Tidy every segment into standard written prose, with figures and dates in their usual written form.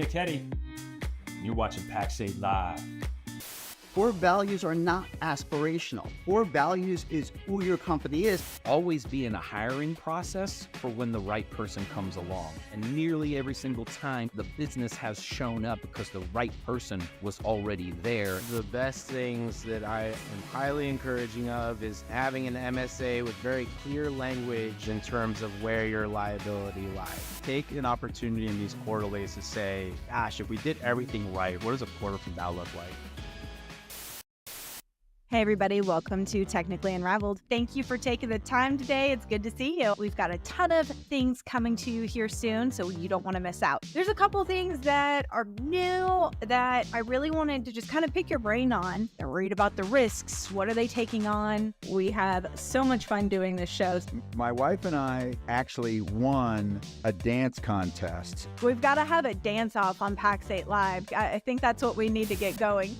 Nick Teddy. You're watching PaxAid Live. Core values are not aspirational. Core values is who your company is. Always be in a hiring process for when the right person comes along. And nearly every single time, the business has shown up because the right person was already there. The best things that I am highly encouraging of is having an MSA with very clear language in terms of where your liability lies. Take an opportunity in these quarterlies to say, gosh, if we did everything right, what does a quarter from now look like? Hey everybody, welcome to Technically Unraveled. Thank you for taking the time today. It's good to see you. We've got a ton of things coming to you here soon, so you don't want to miss out. There's a couple things that are new that I really wanted to just kind of pick your brain on. They're worried about the risks. What are they taking on? We have so much fun doing this show. My wife and I actually won a dance contest. We've got to have a dance-off on PaxAid Live. I think that's what we need to get going.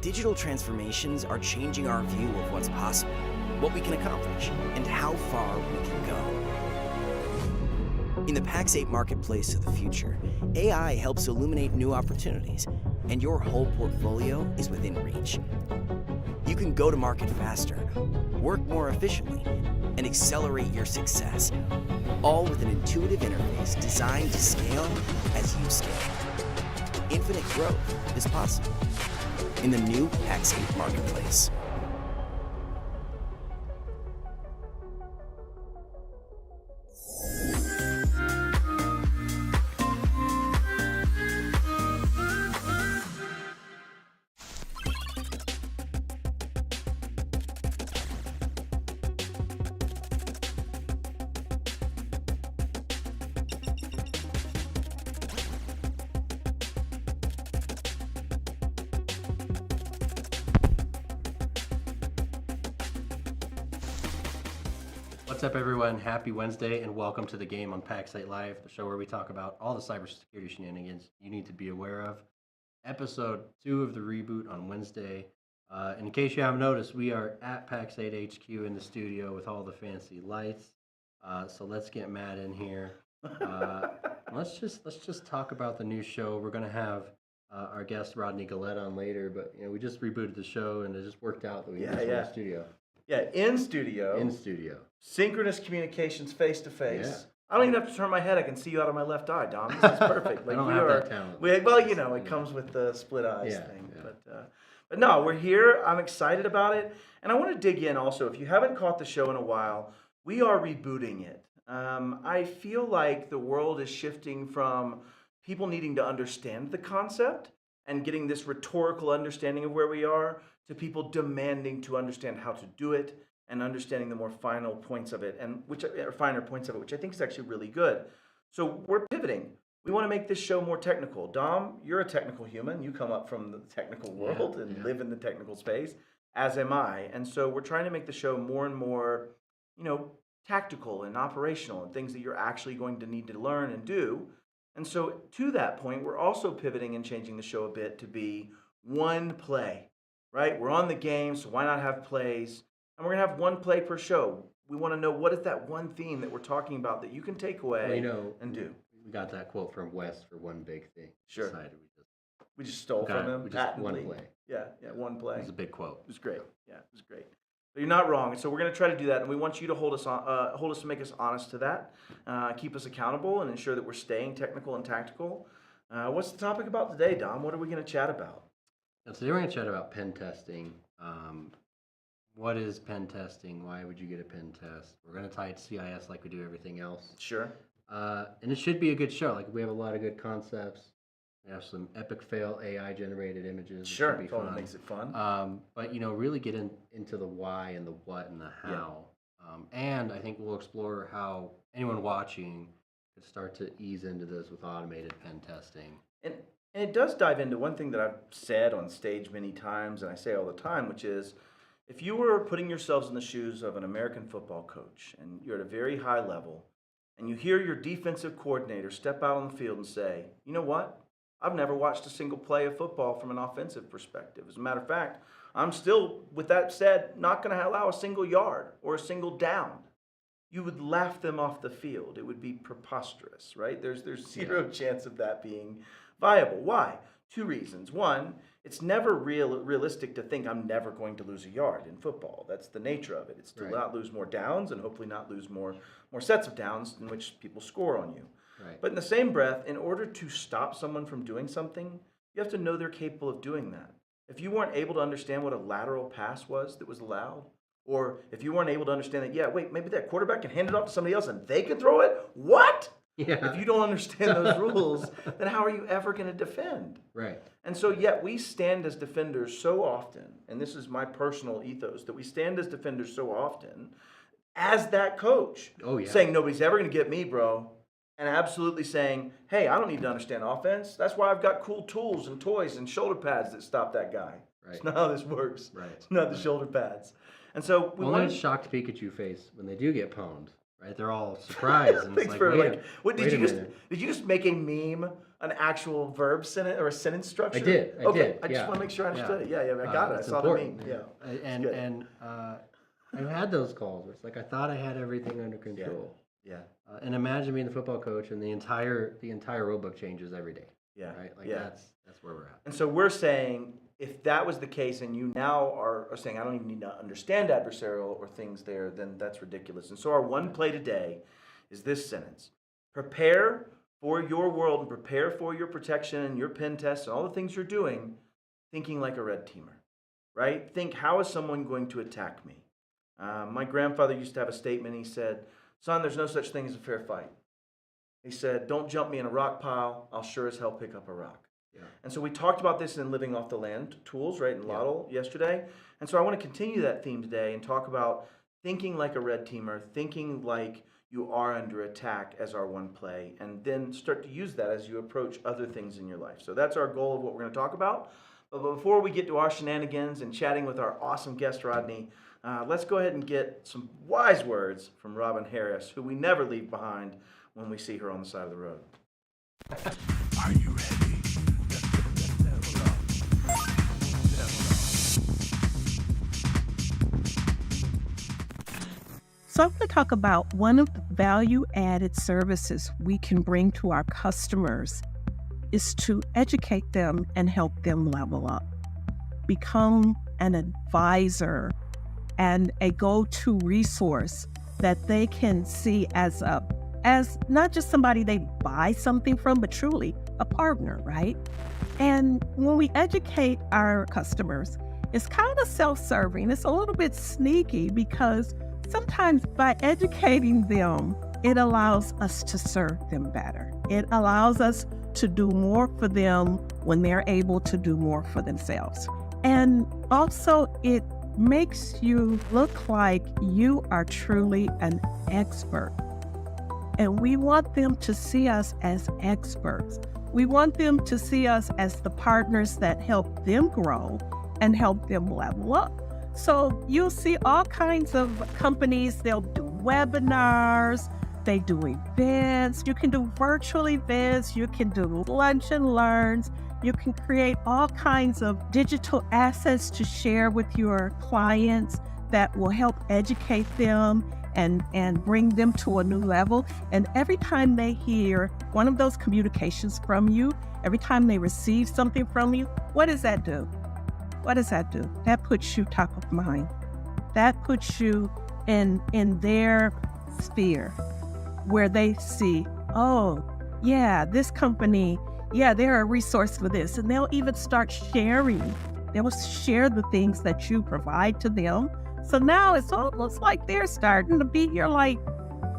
Digital transformations are changing our view of what's possible, what we can accomplish, and how far we can go. In the PaxAid marketplace of the future, AI helps illuminate new opportunities, and your whole portfolio is within reach. You can go to market faster, work more efficiently, and accelerate your success, all with an intuitive interface designed to scale as you scale. Infinite growth is possible in the new PaxAid marketplace. What's up, everyone? Happy Wednesday, and welcome to the game on PaxAid Live, the show where we talk about all the cybersecurity shenanigans you need to be aware of. Episode 2 of the reboot on Wednesday. In case you haven't noticed, we are at PaxAid HQ in the studio with all the fancy lights. So let's get Matt in here. Let's just talk about the new show. We're gonna have our guest Rodney Gillette on later, but we just rebooted the show, and it just worked out that we in the studio. Yeah, in studio. In studio. Synchronous communications, face to face. Yeah. I don't even have to turn my head. I can see you out of my left eye, Dom. This is perfect. I don't have that talent. It comes with the split eyes thing. Yeah. But no, we're here. I'm excited about it, and I want to dig in also. If you haven't caught the show in a while, we are rebooting it. I feel like the world is shifting from people needing to understand the concept and getting this rhetorical understanding of where we are to people demanding to understand how to do it and understanding the more finer points of it, which I think is actually really good. So we're pivoting. We want to make this show more technical. Dom, you're a technical human. You come up from the technical world and live in the technical space, as am I. And so we're trying to make the show more and more, tactical and operational and things that you're actually going to need to learn and do. And so to that point, we're also pivoting and changing the show a bit to be one play. Right? We're on the game, so why not have plays? And we're going to have one play per show. We want to know what is that one theme that we're talking about that you can take away and do. We got that quote from Wes for one big thing. Sure. We just stole from him. One play. Yeah, one play. It was a big quote. It was great. Yeah, it was great. But you're not wrong. And so we're going to try to do that, and we want you to hold us to make us honest to that, keep us accountable, and ensure that we're staying technical and tactical. What's the topic about today, Dom? What are we going to chat about? Today we're going to chat about pen testing. What is pen testing? Why would you get a pen test? We're going to tie it to CIS like we do everything else. Sure. And it should be a good show. Like, we have a lot of good concepts. We have some epic fail AI generated images. Sure. It totally makes it fun. But really get into the why and the what and the how. Yeah. And I think we'll explore how anyone watching could start to ease into this with automated pen testing. And it does dive into one thing that I've said on stage many times, and I say all the time, which is, if you were putting yourselves in the shoes of an American football coach, and you're at a very high level, and you hear your defensive coordinator step out on the field and say, you know what? I've never watched a single play of football from an offensive perspective. As a matter of fact, I'm still, with that said, not going to allow a single yard or a single down. you would laugh them off the field. It would be preposterous, right? There's zero chance of that being viable. Why? 2 reasons. One, it's never realistic to think I'm never going to lose a yard in football. That's the nature of it. It's to not lose more downs and hopefully not lose more sets of downs in which people score on you. Right. But in the same breath, in order to stop someone from doing something, you have to know they're capable of doing that. If you weren't able to understand what a lateral pass was that was allowed, or if you weren't able to understand that, maybe that quarterback can hand it off to somebody else and they can throw it? What? Yeah. If you don't understand those rules, then how are you ever going to defend? Right. And so yet we stand as defenders so often, and this is my personal ethos, that we stand as defenders so often as that coach. Oh, yeah. Saying nobody's ever going to get me, bro. And absolutely saying, hey, I don't need to understand offense. That's why I've got cool tools and toys and shoulder pads that stop that guy. Right. It's not how this works. Right. It's not the shoulder pads. And so we Well, want that shocked Pikachu face when they do get pwned, right? They're all surprised. And it's like, what did did you just make a meme, an actual verb sentence or a sentence structure? I did. I just want to make sure I understood it. Yeah, I got it. I saw important. the meme. Yeah. And I've had those calls where it's like I thought I had everything under control. Yeah. And imagine being the football coach and the entire rule book changes every day. Yeah. Right. Like that's where we're at. And so we're saying, if that was the case and you now are saying, I don't even need to understand adversarial or things there, then that's ridiculous. And so our one play today is this sentence: prepare for your world and prepare for your protection and your pen tests and all the things you're doing, thinking like a red teamer, right? Think, how is someone going to attack me? My grandfather used to have a statement. He said, son, there's no such thing as a fair fight. He said, don't jump me in a rock pile. I'll sure as hell pick up a rock. Yeah. And so we talked about this in Living Off the Land tools, right, in Lottle yesterday. And so I want to continue that theme today and talk about thinking like a red teamer, thinking like you are under attack as our one play, and then start to use that as you approach other things in your life. So that's our goal of what we're going to talk about. But before we get to our shenanigans and chatting with our awesome guest, Rodney, let's go ahead and get some wise words from Robin Harris, who we never leave behind when we see her on the side of the road. Are you ready? So I'm going to talk about one of the value-added services we can bring to our customers is to educate them and help them level up, become an advisor and a go-to resource that they can see as not just somebody they buy something from, but truly a partner, right? And when we educate our customers, it's kind of self-serving. It's a little bit sneaky because sometimes by educating them, it allows us to serve them better. It allows us to do more for them when they're able to do more for themselves. And also it makes you look like you are truly an expert. And we want them to see us as experts. We want them to see us as the partners that help them grow and help them level up. So you'll see all kinds of companies, they'll do webinars, they do events, you can do virtual events, you can do lunch and learns, you can create all kinds of digital assets to share with your clients that will help educate them and bring them to a new level. And every time they hear one of those communications from you, every time they receive something from you, what does that do? What does that do? That puts you top of mind. That puts you in their sphere where they see, oh, yeah, this company, yeah, they're a resource for this. And they'll even start sharing. They'll share the things that you provide to them. So now it's almost like they're starting to be your like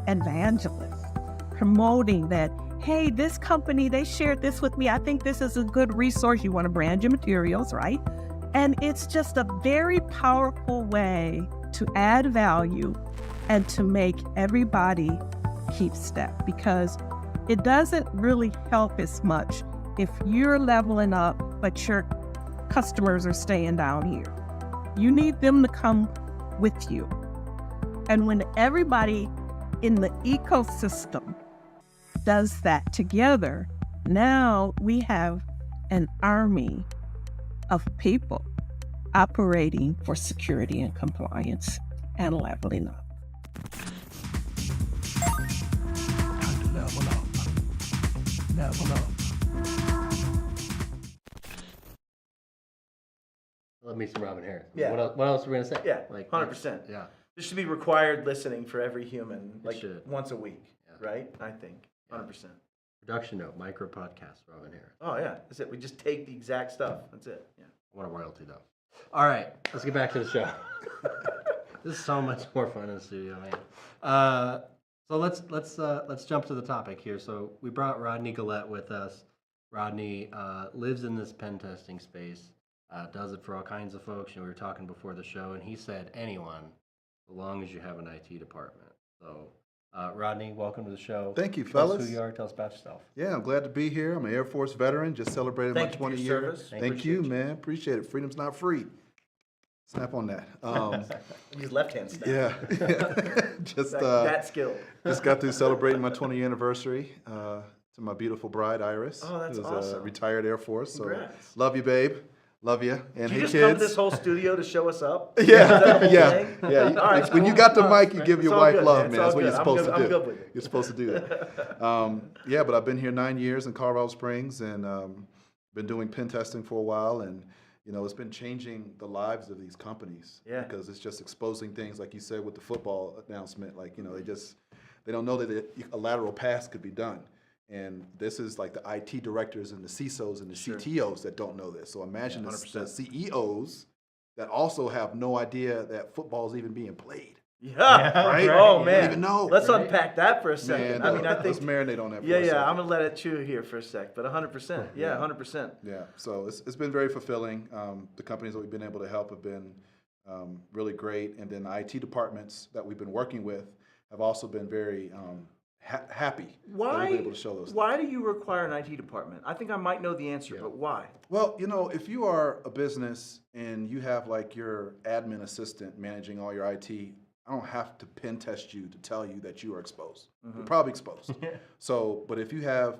evangelists, promoting that, hey, this company, they shared this with me. I think this is a good resource. You want to brand your materials, right? And it's just a very powerful way to add value and to make everybody keep step, because it doesn't really help as much if you're leveling up, but your customers are staying down here. You need them to come with you. And when everybody in the ecosystem does that together, now we have an army of people operating for security and compliance and leveling up. level up. Love me some Robin Harris. Yeah. What else are we gonna say? Yeah, like 100%. Yeah. There should be required listening for every human, like should. once a week, Yeah. right? I think 100%. Production note: micro podcast. Robin Harris. Oh yeah, that's it. We just take the exact stuff. That's it. Yeah. I want a royalty though. All right, let's get back to the show. This is so much more fun in the studio, man. So let's jump to the topic here. So we brought Rodney Gillette with us. Rodney lives in this pen testing space. Does it for all kinds of folks. You know, we were talking before the show, and he said anyone, as long as you have an IT department. So, Rodney, welcome to the show. Thank you, Tell fellas. us who you are. Tell us about yourself. Yeah, I'm glad to be here. I'm an Air Force veteran. Just celebrated Thank my you for 20 your years. service. Thank you, man. Appreciate it. Freedom's not free. Snap on that. Use left hand snap. Yeah. Just that skill. just got through celebrating my 20th anniversary to my beautiful bride, Iris. Oh, that's who's awesome. a retired Air Force. Congrats. So love you, babe. Love you. And Did you hey, just kids. come to this whole studio to show us up? Yeah, yeah, thing? yeah. All right, When you got the mic, you give It's your all wife good, love, man. man. It's That's all what you're good. supposed to do. I'm good with it. You're supposed to do that. Yeah, but I've been here 9 years in Colorado Springs and been doing pen testing for a while, and you know, it's been changing the lives of these companies. Yeah. Because it's just exposing things, like you said with the football announcement. Like, you know, they don't know that a lateral pass could be done. And this is like the IT directors and the CISOs and the CTOs that don't know this. So imagine the 100%. CEOs that also have no idea that football is even being played. Yeah, right? Oh You man, don't even know. Let's right? unpack that for a second. Man, I mean, I think let's marinate on that. For Yeah, a second. I'm gonna let it chew here for a sec, but 100%. Yeah, 100%. Yeah, so it's been very fulfilling. The companies that we've been able to help have been really great, and then the IT departments that we've been working with have also been very happy that we've been able to show those. Why do you require an IT department? I think I might know the answer, but why? Well, you know, if you are a business and you have like your admin assistant managing all your IT, I don't have to pen test you to tell you that you are exposed. You're probably exposed. So, but if you have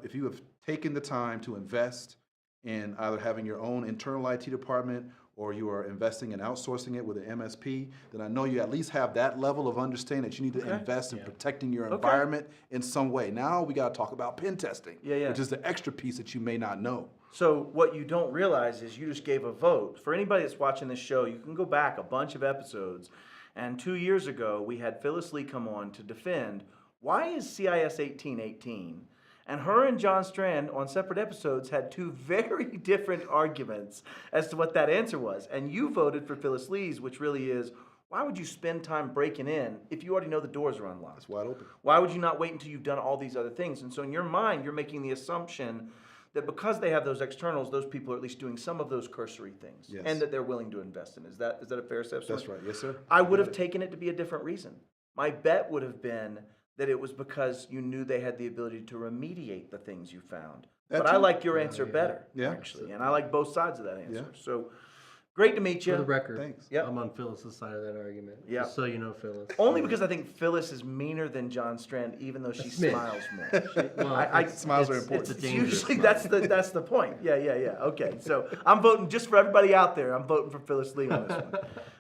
taken the time to invest in either having your own internal IT department or you are investing in outsourcing it with an MSP, then I know you at least have that level of understanding that you need to invest in protecting your environment in some way. Now we got to talk about pen testing, which is the extra piece that you may not know. So what you don't realize is you just gave a vote. For anybody that's watching this show, you can go back a bunch of episodes. And 2 years ago, we had Phyllis Lee come on to defend why is CIS 1818. And her and John Strand on separate episodes had two very different arguments as to what that answer was. And you voted for Phyllis Lee's, which really is, why would you spend time breaking in if you already know the doors are unlocked? It's wide open. Why would you not wait until you've done all these other things? And so in your mind, you're making the assumption that because they have those externals, those people are at least doing some of those cursory things, and that they're willing to invest in. Is that a fair assessment? That's right. Yes, sir. I would have taken it to be a different reason. My bet would have been that it was because you knew they had the ability to remediate the things you found. But I like your answer better, actually, and I like both sides of that answer. So great to meet you. For the record, Thanks. I'm on Phyllis's side of that argument. Yeah. Just so you know, Phyllis. Only because I think Phyllis is meaner than John Strand, even though she smiles more. Smiles are important. It's a dangerous Usually that's the point. Yeah. Okay, so I'm voting, just for everybody out there, I'm voting for Phyllis Lee on this one.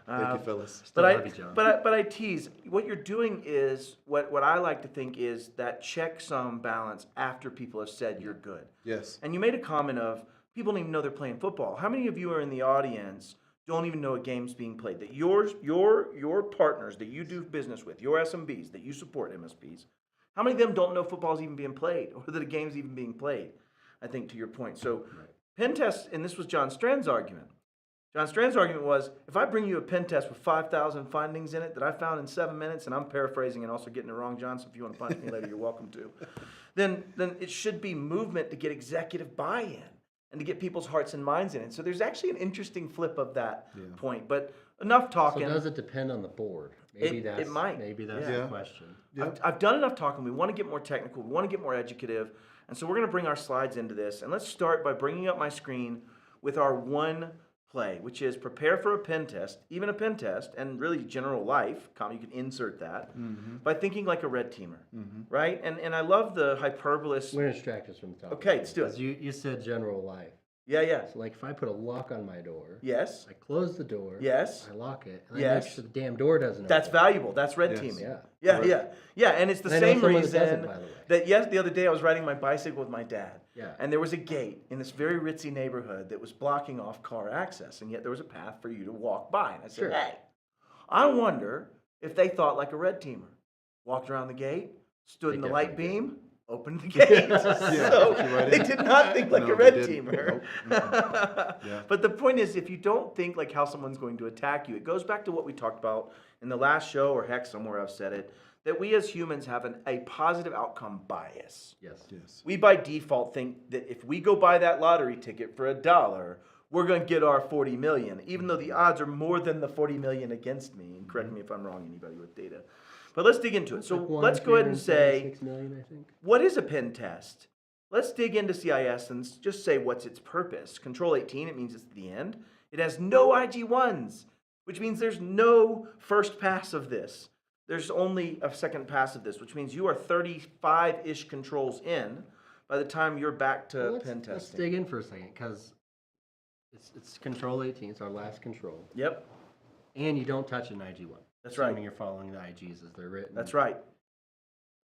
Thank you, Phyllis. But I tease. What you're doing is what I like to think is that checksum balance after people have said you're good. Yes. And you made a comment of people don't even know they're playing football. How many of you are in the audience don't even know a game's being played? That your partners that you do business with, your SMBs that you support, MSPs, how many of them don't know football's even being played or that a game's even being played? I think to your point. So pen test, and this was John Strand's argument. John Strand's argument was, if I bring you a pen test with 5,000 findings in it that I found in 7 minutes, and I'm paraphrasing and also getting it wrong, John, so if you want to punch me later, you're welcome to, then it should be movement to get executive buy-in and to get people's hearts and minds in it. So there's actually an interesting flip of that point. But enough talking. So does it depend on the board? Maybe it might. Maybe that's the question. I've done enough talking. We want to get more technical. We want to get more educative. And so we're going to bring our slides into this. And let's start by bringing up my screen with our one play, which is prepare for a pen test, even a pen test, and really general life, you can insert that, by thinking like a red teamer, right? And I love the hyperbolous. We're going to distract us from the topic. Okay, let's do it. You said general life. Yeah, yeah. So like if I put a lock on my door, Yes. I close the door, Yes. I lock it, and I Yes. make sure the damn door doesn't That's open. valuable. That's red Yes. teaming. Yeah. Yeah, Correct. yeah. Yeah, and it's the And I know same someone that does it, reason by the way. that, yes, the other day I was riding my bicycle with my dad. Yeah. And there was a gate in this very ritzy neighborhood that was blocking off car access, and yet there was a path for you to walk by. And I said, Sure. hey, I wonder if they thought like a red teamer. Walked around the gate, stood They in the light definitely beam, opened the gate. So put you right they in. did not think like No, a they red didn't. teamer. Nope. Yeah. But the point is, if you don't think like how someone's going to attack you, it goes back to what we talked about in the last show, or heck, somewhere I've said it, that we as humans have a positive outcome bias. Yes. Yes. We by default think that if we go buy that lottery ticket for $1, we're going to get our 40 million, even though the odds are more than the 40 million against me. And correct me if I'm wrong, anybody with data. But let's dig into it. So Like let's go ahead and say, 6 million, I think. what is a pen test? Let's dig into CIS and just say what's its purpose. Control 18, it means it's the end. It has no IG1s, which means there's no first pass of this. There's only a second pass of this, which means you are 35-ish controls in by the time you're back to Well, pen let's testing. dig in for a second, because it's Control 18, it's our last control. Yep, And you don't touch an IG1. That's right. Assuming you're following the IGs as they're written. that's right.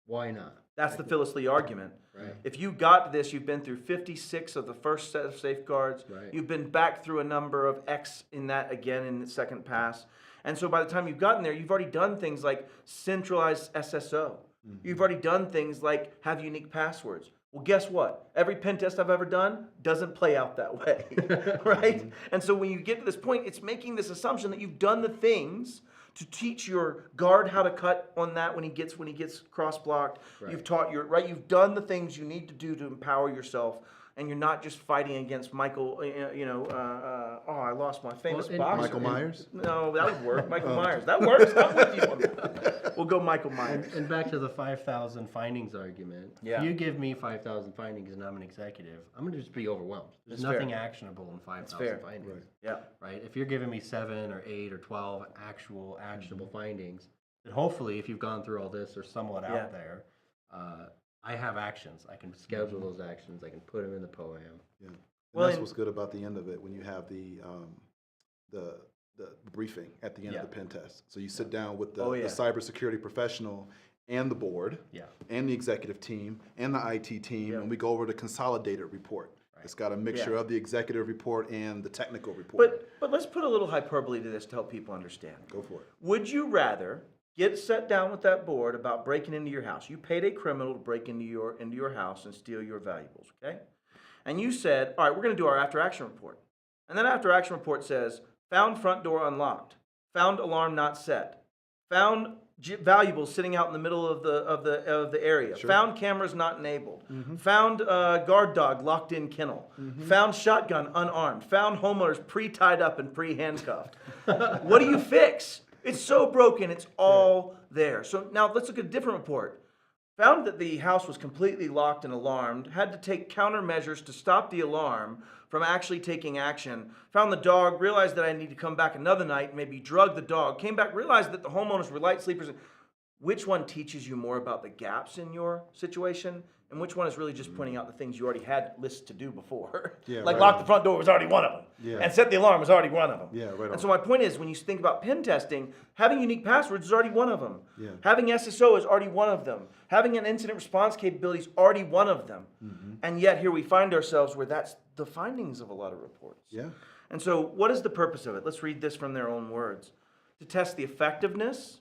Why not? That's the Phyllis Lee argument. Right. If you got this, you've been through 56 of the first set of safeguards. Right. You've been back through a number of X in that again in the second pass. And so by the time you've gotten there, you've already done things like centralized SSO. You've already done things like have unique passwords. Well, guess what? Every pen test I've ever done doesn't play out that way, right? And so when you get to this point, it's making this assumption that you've done the things to teach your guard how to cut on that when he gets cross blocked. Right. You've taught you've done the things you need to do to empower yourself, and you're not just fighting against Michael. I lost my famous and- boxer. Michael Myers? No, that would work. Michael Myers. That works. I'm with you on that. We'll go Michael Myers. And back to the 5,000 findings argument. Yeah. If you give me 5,000 findings and I'm an executive, I'm going to just be overwhelmed. There's That's nothing fair. actionable in 5,000 fair. findings. Yeah. Right? If you're giving me 7 or 8 or 12 actual actionable findings, then hopefully if you've gone through all this or somewhat Yeah. out there, I have actions. I can schedule those actions. I can put them in the POAM. Yeah. And Well, that's and- what's good about the end of it when you have the briefing at the end Yeah. of the pen test. So you sit down with the, Oh, yeah. the cybersecurity professional and the board Yeah. and the executive team and the IT team, Yeah. and we go over the consolidated report. It's got a mixture Yeah. of the executive report and the technical report. But let's put a little hyperbole to this to help people understand. Go for it. Would you rather get set down with that board about breaking into your house? You paid a criminal to break into your house and steal your valuables, okay? And you said, all right, we're going to do our after action report. And that after action report says, found front door unlocked, found alarm not set, found valuables sitting out in the middle of the area, Sure. found cameras not enabled, found guard dog locked in kennel, found shotgun unarmed, found homeowners pre-tied up and pre-handcuffed. What do you fix? It's so broken, it's all there. So now let's look at a different report. Found that the house was completely locked and alarmed, had to take countermeasures to stop the alarm from actually taking action. Found the dog, realized that I need to come back another night, maybe drug the dog, came back, realized that the homeowners were light sleepers. Which one teaches you more about the gaps in your situation? And which one is really just pointing out the things you already had lists to do before? Yeah, like right lock on. the front door was already one of them. Yeah. And set the alarm was already one of them. Yeah, right on. And so my point is, when you think about pen testing, having unique passwords is already one of them. Yeah. Having SSO is already one of them. Having an incident response capability is already one of them. And yet here we find ourselves where that's the findings of a lot of reports. Yeah. And so what is the purpose of it? Let's read this from their own words. To test the effectiveness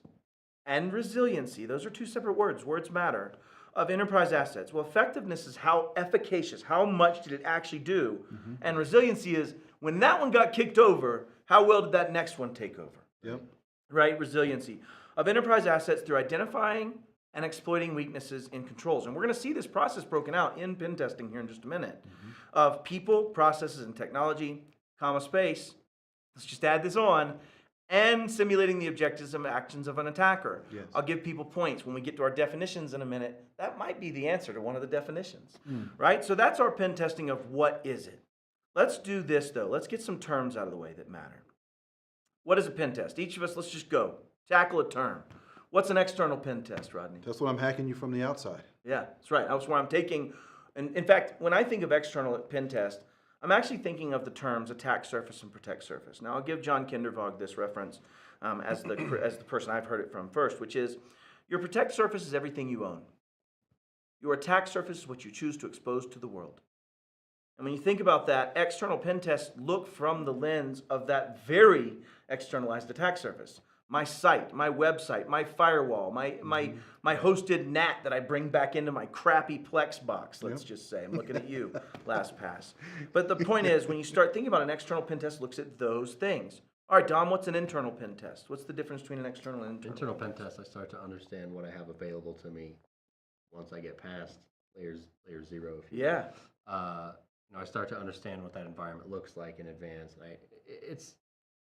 and resiliency, those are two separate words, words matter, of enterprise assets. Well, effectiveness is how efficacious, how much did it actually do? And resiliency is when that one got kicked over, how well did that next one take over? Yep. Right? Resiliency of enterprise assets through identifying and exploiting weaknesses in controls. And we're going to see this process broken out in pen testing here in just a minute of people, processes, and technology, comma, space. Let's just add this on. And simulating the objectives and actions of an attacker. Yes. I'll give people points when we get to our definitions in a minute. That might be the answer to one of the definitions, right? So that's our pen testing of what is it. Let's do this, though. Let's get some terms out of the way that matter. What is a pen test? Each of us, let's just go. Tackle a term. What's an external pen test, Rodney? That's what I'm hacking you from the outside. Yeah, that's right. That's where I'm taking, and in fact, when I think of external pen test, I'm actually thinking of the terms attack surface and protect surface. Now, I'll give John Kindervag this reference as the person I've heard it from first, which is your protect surface is everything you own. Your attack surface is what you choose to expose to the world. And when you think about that, external pen tests look from the lens of that very externalized attack surface. My site, my website, my firewall, my hosted NAT that I bring back into my crappy Plex box, let's just say. I'm looking at you, LastPass. But the point is, when you start thinking about an external pen test, it looks at those things. All right, Dom, what's an internal pen test? What's the difference between an external and internal pen test? I start to understand what I have available to me once I get past layer 0. If you will. I start to understand what that environment looks like in advance.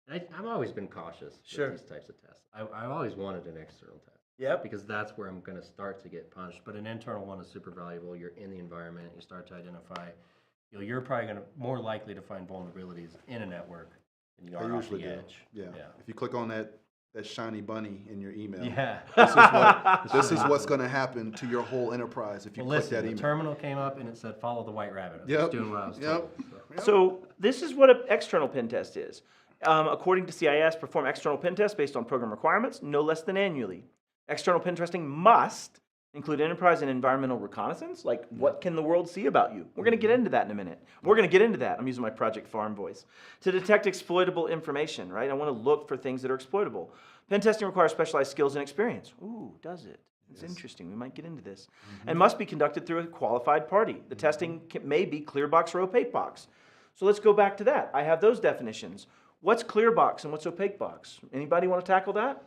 I've always been cautious with these types of tests. I've always wanted an external test. Yep. Because that's where I'm going to start to get punched. But an internal one is super valuable. You're in the environment. You start to identify. You're probably going to more likely to find vulnerabilities in a network than you are off the edge. Yeah. If you click on that shiny bunny in your email. Yeah. This is what's going to happen to your whole enterprise if you click that email. The terminal came up and it said, follow the white rabbit. I was doing what I was told. So this is what an external pen test is. According to CIS, perform external pen tests based on program requirements, no less than annually. External pen testing must include enterprise and environmental reconnaissance, like what can the world see about you? We're going to get into that in a minute. We're going to get into that. I'm using my Project Farm voice. To detect exploitable information, right? I want to look for things that are exploitable. Pen testing requires specialized skills and experience. Ooh, does it? It's interesting. We might get into this. And must be conducted through a qualified party. The testing may be clear box or opaque box. So let's go back to that. I have those definitions. What's clear box and what's opaque box? Anybody want to tackle that?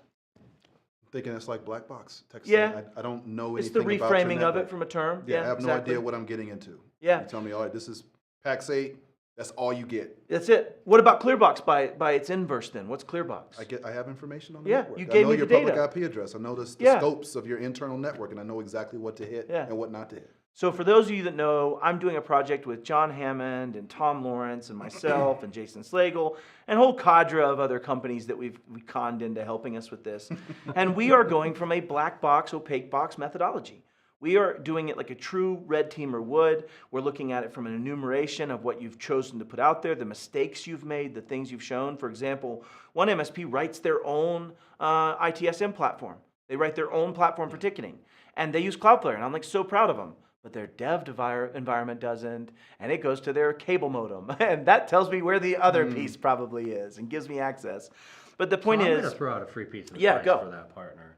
Thinking it's like black box texting. Yeah. I don't know anything it's the about reframing of it from a term. Yeah, I have no idea what I'm getting into. Yeah. You tell me, all right, this is PAX 8. That's all you get. That's it. What about ClearBox by its inverse then? What's ClearBox? I have information on the yeah, network. You gave I know me your the public data. IP address. I know the scopes of your internal network, and I know exactly what to hit and what not to hit. So for those of you that know, I'm doing a project with John Hammond and Tom Lawrence and myself and Jason Slagle and a whole cadre of other companies that we conned into helping us with this. And we are going from a black box, opaque box methodology. We are doing it like a true red teamer would. We're looking at it from an enumeration of what you've chosen to put out there, the mistakes you've made, the things you've shown. For example, one MSP writes their own ITSM platform. They write their own platform for ticketing. And they use Cloudflare, and I'm like so proud of them. But their dev environment doesn't, and it goes to their cable modem. And that tells me where the other piece probably is and gives me access. But the point I'm is... going to throw out a free piece of advice for that partner.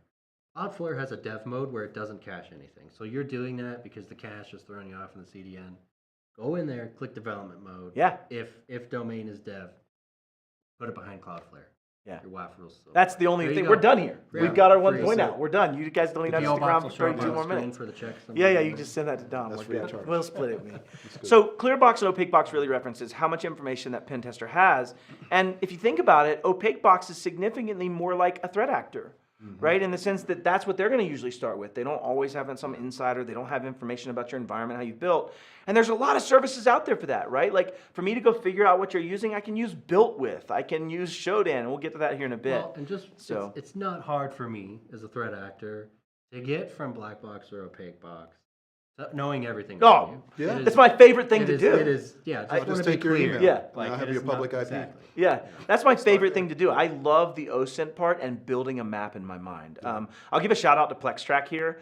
Cloudflare has a dev mode where it doesn't cache anything. So you're doing that because the cache is throwing you off in the CDN. Go in there, click development mode. Yeah. If domain is dev, put it behind Cloudflare. Yeah. Your WAF rules. That's the only thing. We're done here. Yeah. We've got our 1 point out. We're done. You guys don't even have to stick around for PO 32 more minutes. For the checks. Yeah, you just send that to Dom. That's free of charge. We'll split it with me. So ClearBox and opaque box really references how much information that pen tester has. And if you think about it, opaque box is significantly more like a threat actor. Right, in the sense that that's what they're going to usually start with. They don't always have some insider. They don't have information about your environment, how you built. And there's a lot of services out there for that, right? Like for me to go figure out what you're using, I can use Built With. I can use Shodan, and we'll get to that here in a bit. Well, and it's not hard for me as a threat actor to get from black box or opaque box, knowing everything. Oh, yeah. It's my favorite thing to do. It is, yeah. Just take your email. Yeah. Like, I have your public IP. Exactly. Yeah, that's my favorite thing to do. I love the OSINT part and building a map in my mind. I'll give a shout out to PlexTrack here.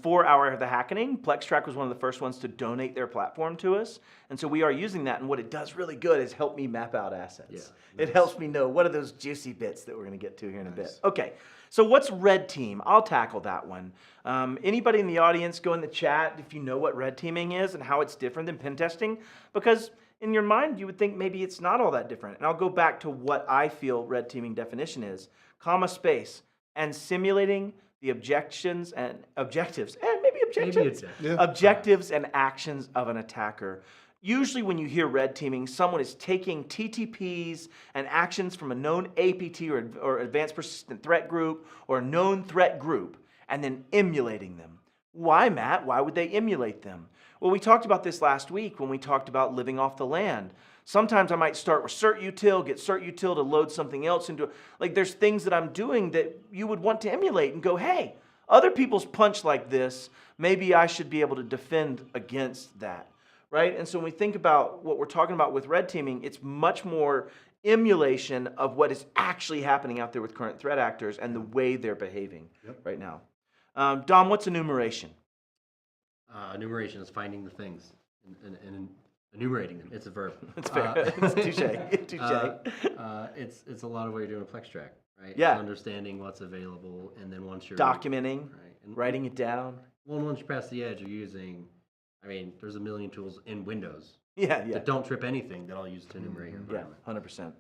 For the hackening, PlexTrack was one of the first ones to donate their platform to us. And so we are using that. And what it does really good is help me map out assets. Yeah, it helps me know what are those juicy bits that we're going to get to here in a bit. Okay, so what's red team? I'll tackle that one. Anybody in the audience, go in the chat if you know what red teaming is and how it's different than pen testing. Because in your mind, you would think maybe it's not all that different. And I'll go back to what I feel red teaming definition is. Comma space and simulating the objectives and actions of an attacker. Usually when you hear red teaming, someone is taking TTPs and actions from a known APT or advanced persistent threat group or a known threat group and then emulating them. Why, Matt? Why would they emulate them? Well, we talked about this last week when we talked about living off the land. Sometimes I might start with certutil, get certutil to load something else into, like there's things that I'm doing that you would want to emulate and go, hey, other people's punch like this, maybe I should be able to defend against that, right? And so when we think about what we're talking about with red teaming, it's much more emulation of what is actually happening out there with current threat actors and the way they're behaving right now. Dom, what's enumeration? Enumeration is finding the things and enumerating them. It's a verb. It's fair. It's touche. It's a lot of what you're doing with FlexTrack, right? Yeah. It's understanding what's available, and then once you're Documenting, right, and writing it down. Well, once you pass the edge, you're using. I mean, there's a million tools in Windows. Yeah. That don't trip anything that I'll use to enumerate your environment. 100%.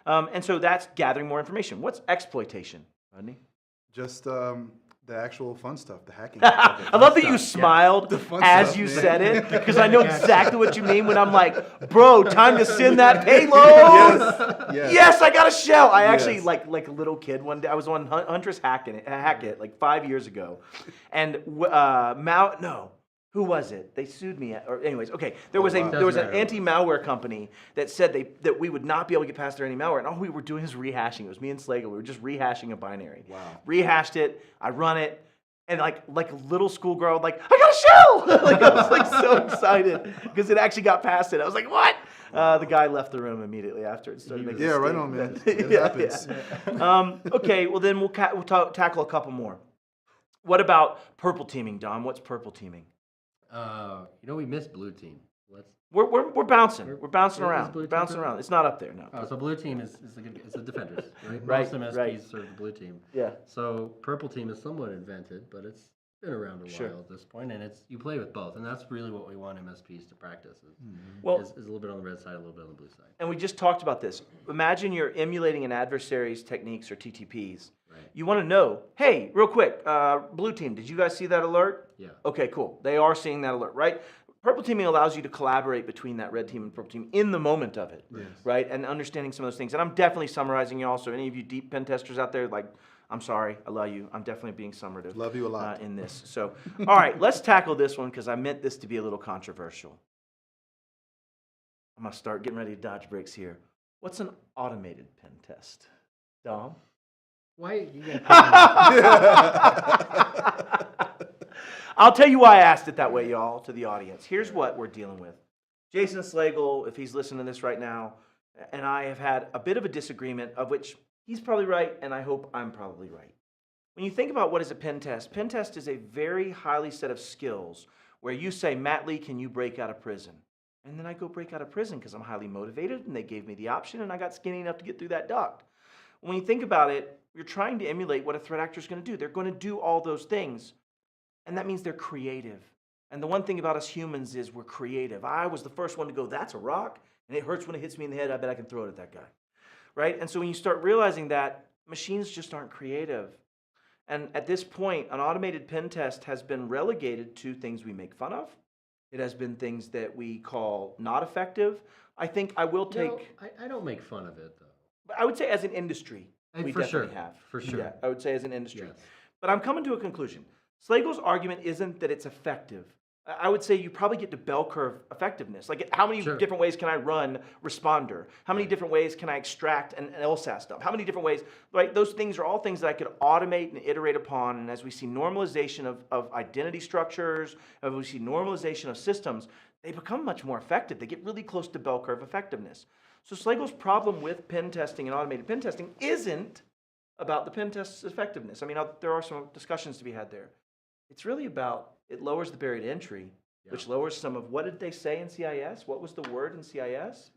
And so that's gathering more information. What's exploitation, Rodney? Just the actual fun stuff, the hacking. I love that you smiled as you said it, because I know exactly what you mean when I'm like, bro, time to send that payload. Yes, I got a shell. I actually, like a little kid one day, I was on Huntress Hackett like 5 years ago. And who was it? They sued me. Okay. There was an anti-malware company that said that we would not be able to get past their anti-malware, and all we were doing is rehashing. It was me and Slagle. We were just rehashing a binary. Wow. Rehashed it. I run it, and like a little schoolgirl, like, I got a shell. Like, I was like so excited because it actually got past it. I was like, what? The guy left the room immediately after it started making. Yeah, right on, man. It happens. Okay. Well, then we'll tackle a couple more. What about purple teaming, Dom? What's purple teaming? We missed blue team. We're bouncing. We're bouncing around. We're bouncing around. It's not up there, no. So blue team is the defenders, right? Right, Most MSPs serve the blue team. Yeah. So purple team is somewhat invented, but it's been around a while at this point, and you play with both, and that's really what we want MSPs to practice. Is a little bit on the red side, a little bit on the blue side. And we just talked about this. Imagine you're emulating an adversary's techniques or TTPs. Right. You want to know, hey, real quick, blue team, did you guys see that alert? Yeah. Okay, cool. They are seeing that alert, right? Purple teaming allows you to collaborate between that red team and purple team in the moment of it, right? And understanding some of those things. And I'm definitely summarizing y'all. So any of you deep pen testers out there, like, I'm sorry, I love you. I'm definitely being summative. Love you a lot. In this. So, all right, let's tackle this one because I meant this to be a little controversial. I'm going to start getting ready to dodge bricks here. What's an automated pen test? Dom? Why you I'll tell you why I asked it that way, y'all, to the audience. Here's what we're dealing with. Jason Slagle, if he's listening to this right now, and I have had a bit of a disagreement, of which he's probably right, and I hope I'm probably right. When you think about what is a pen test is a very highly set of skills where you say, Matt Lee, can you break out of prison? And then I go break out of prison because I'm highly motivated, and they gave me the option, and I got skinny enough to get through that duct. When you think about it, you're trying to emulate what a threat actor is going to do. They're going to do all those things. And that means they're creative. And the one thing about us humans is we're creative. I was the first one to go, that's a rock, and it hurts when it hits me in the head. I bet I can throw it at that guy. Right? And so when you start realizing that, machines just aren't creative. And at this point, an automated pen test has been relegated to things we make fun of. It has been things that we call not effective. I think I will take... No, I don't make fun of it, though. But I would say as an industry, we for definitely sure. have. For sure. Yeah, I would say as an industry. Yes. But I'm coming to a conclusion. Slagle's argument isn't that it's effective. I would say you probably get to bell curve effectiveness. Like, how many different ways can I run Responder? How many different ways can I extract an LSAS dump? How many different ways? Right? Those things are all things that I could automate and iterate upon. And as we see normalization of identity structures, as we see normalization of systems, they become much more effective. They get really close to bell curve effectiveness. So Slagle's problem with pen testing and automated pen testing isn't about the pen test's effectiveness. I mean, there are some discussions to be had there. It's really about, it lowers the barrier to entry, which lowers some of, what did they say in CIS? What was the word in CIS?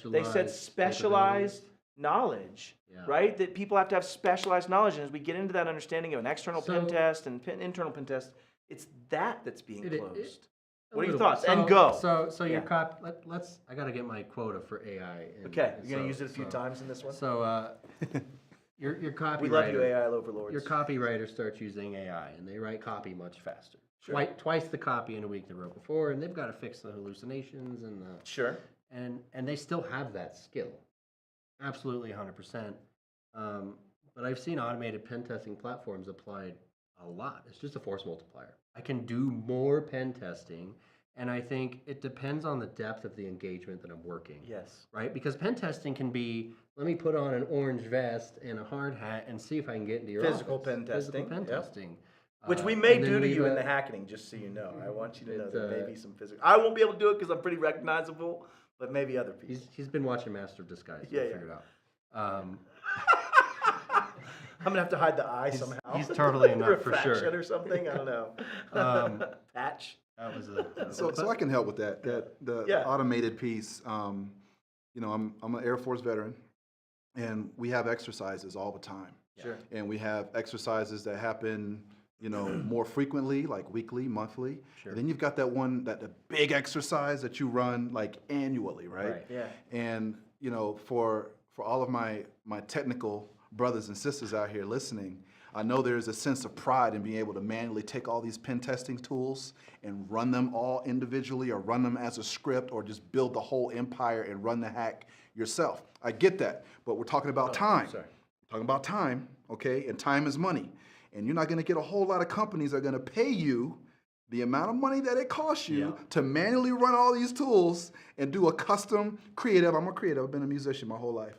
They said specialized knowledge, right? That people have to have specialized knowledge. And as we get into that understanding of an external pen test and internal pen test, it's that's being closed. What are your thoughts? And go. So your copy, I got to get my quota for AI. Okay, you're going to use it a few times in this one? So your copywriter. We love you, AI overlords. Your copywriter starts using AI, and they write copy much faster. Sure. Twice the copy in a week they wrote before, and they've got to fix the hallucinations and the and they still have that skill, absolutely 100%. But I've seen automated pen testing platforms applied a lot. It's just a force multiplier. I can do more pen testing, and I think it depends on the depth of the engagement that I'm working. Yes. Right? Because pen testing can be, let me put on an orange vest and a hard hat and see if I can get into your Physical office. pen testing. Physical pen testing. Which we may and then do to leave you in a- the hacking, just so you know. I want you to know It's, there may be some physical. I won't be able to do it because I'm pretty recognizable, but maybe other people. He's been watching Master of Disguise. Yeah, We'll yeah. figure it out. I'm gonna have to hide the eye somehow. He's totally a nut for Refraction sure. or something. I don't know. Patch. That was a. So I can help with that. The Yeah. automated piece. You know, I'm an Air Force veteran, and we have exercises all the time. Sure. And we have exercises that happen, you know, more frequently, like weekly, monthly. Sure. And then you've got that one, the big exercise that you run like annually, right? Right. Yeah. And you know, for all of my technical brothers and sisters out here listening, I know there's a sense of pride in being able to manually take all these pen testing tools and run them all individually, or run them as a script, or just build the whole empire and run the hack yourself. I get that, but we're talking about time. sorry. We're talking about time, okay? And time is money. And you're not gonna get a whole lot of companies that are gonna pay you the amount of money that it costs you to manually run all these tools and do a custom creative. I'm a creative, I've been a musician my whole life.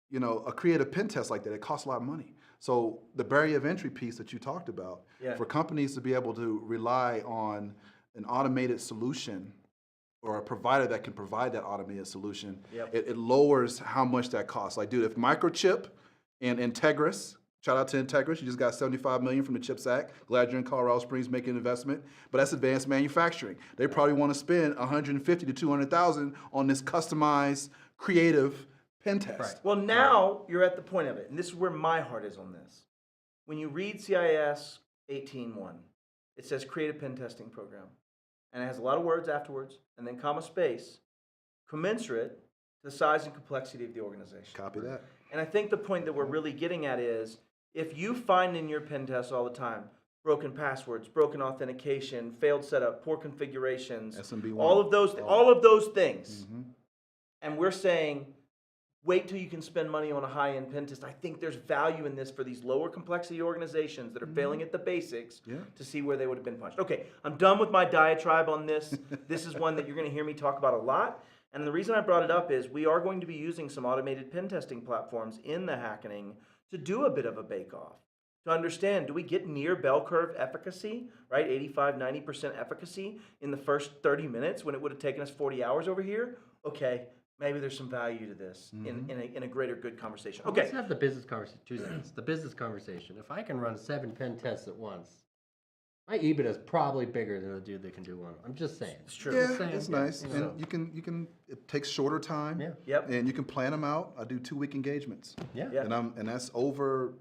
You know, a creative pen test like that, it costs a lot of money. So the barrier of entry piece that you talked about, for companies to be able to rely on an automated solution or a provider that can provide that automated solution, it lowers how much that costs. Like, dude, if Microchip and Integris, shout out to Integris, you just got $75 million from the CHIPS Act. Glad you're in Colorado Springs making an investment, but that's advanced manufacturing. They probably want to spend $150,000 to $200,000 on this customized, creative pen test. Right. Well, now you're at the point of it, and this is where my heart is on this. When you read CIS 18.1, it says create a pen testing program, and it has a lot of words afterwards, and then comma space, commensurate to the size and complexity of the organization. Copy that. And I think the point that we're really getting at is, if you find in your pen tests all the time broken passwords, broken authentication, failed setup, poor configurations, SMB1. all of those things, and we're saying, wait till you can spend money on a high-end pen test. I think there's value in this for these lower complexity organizations that are failing at the basics to see where they would have been punched. Okay, I'm done with my diatribe on this. This is one that you're going to hear me talk about a lot. And the reason I brought it up is we are going to be using some automated pen testing platforms in the hackening to do a bit of a bake-off, to understand, do we get near bell curve efficacy, right? 85, 90% efficacy in the first 30 minutes when it would have taken us 40 hours over here? Okay. Maybe there's some value to this in a greater good conversation. Okay. Let's have the business conversation. 2 seconds. The business conversation. If I can run 7 pen tests at once, my EBITDA is probably bigger than the dude that can do one. I'm just saying. It's true. Yeah, Just saying. it's nice. You know. And you can, it takes shorter time. Yeah. Yep. And you can plan them out. I do 2-week engagements. Yeah. Yeah. And that's over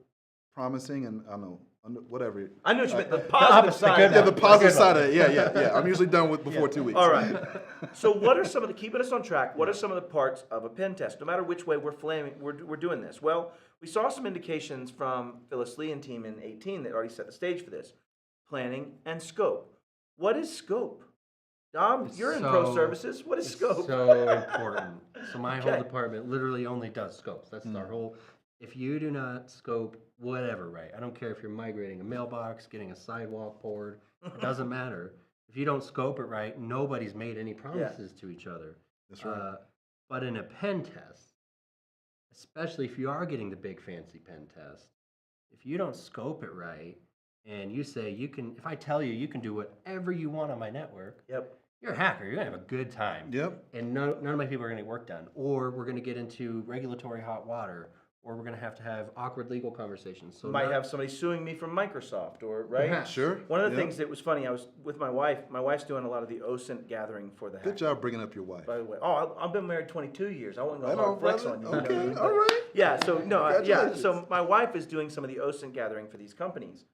promising, and I don't know, whatever. I know what you meant, the positive side. Yeah, the positive side of it. Yeah. I'm usually done with before 2 weeks. All right. So what are some of the, keeping us on track, what are some of the parts of a pen test? No matter which way we're doing this. Well, we saw some indications from Phyllis Lee and team in 18 that already set the stage for this. Planning and scope. What is scope? Dom, you're in pro services. What is scope? So important. So my whole Okay. department literally only does scopes. That's our whole. If you do not scope whatever, right? I don't care if you're migrating a mailbox, getting a sidewalk poured. It doesn't matter. If you don't scope it right, nobody's made any promises to each other. That's right. But in a pen test, especially if you are getting the big fancy pen test, if you don't scope it right, and you say you can, if I tell you you can do whatever you want on my network, you're a hacker. You're gonna have a good time. And none of my people are gonna get work done, or we're gonna get into regulatory hot water, or we're gonna have to have awkward legal conversations. So Might have somebody suing me from Microsoft, or right? Perhaps. Sure. One of the things that was funny, I was with my wife. My wife's doing a lot of the OSINT gathering for the Good hack. job bringing up your wife. By the way, I've been married 22 years. I won't go I know, hard flex brother. on you. Okay, you know, all right. Yeah, so no, yeah. Congratulations. So my wife is doing some of the OSINT gathering for these companies,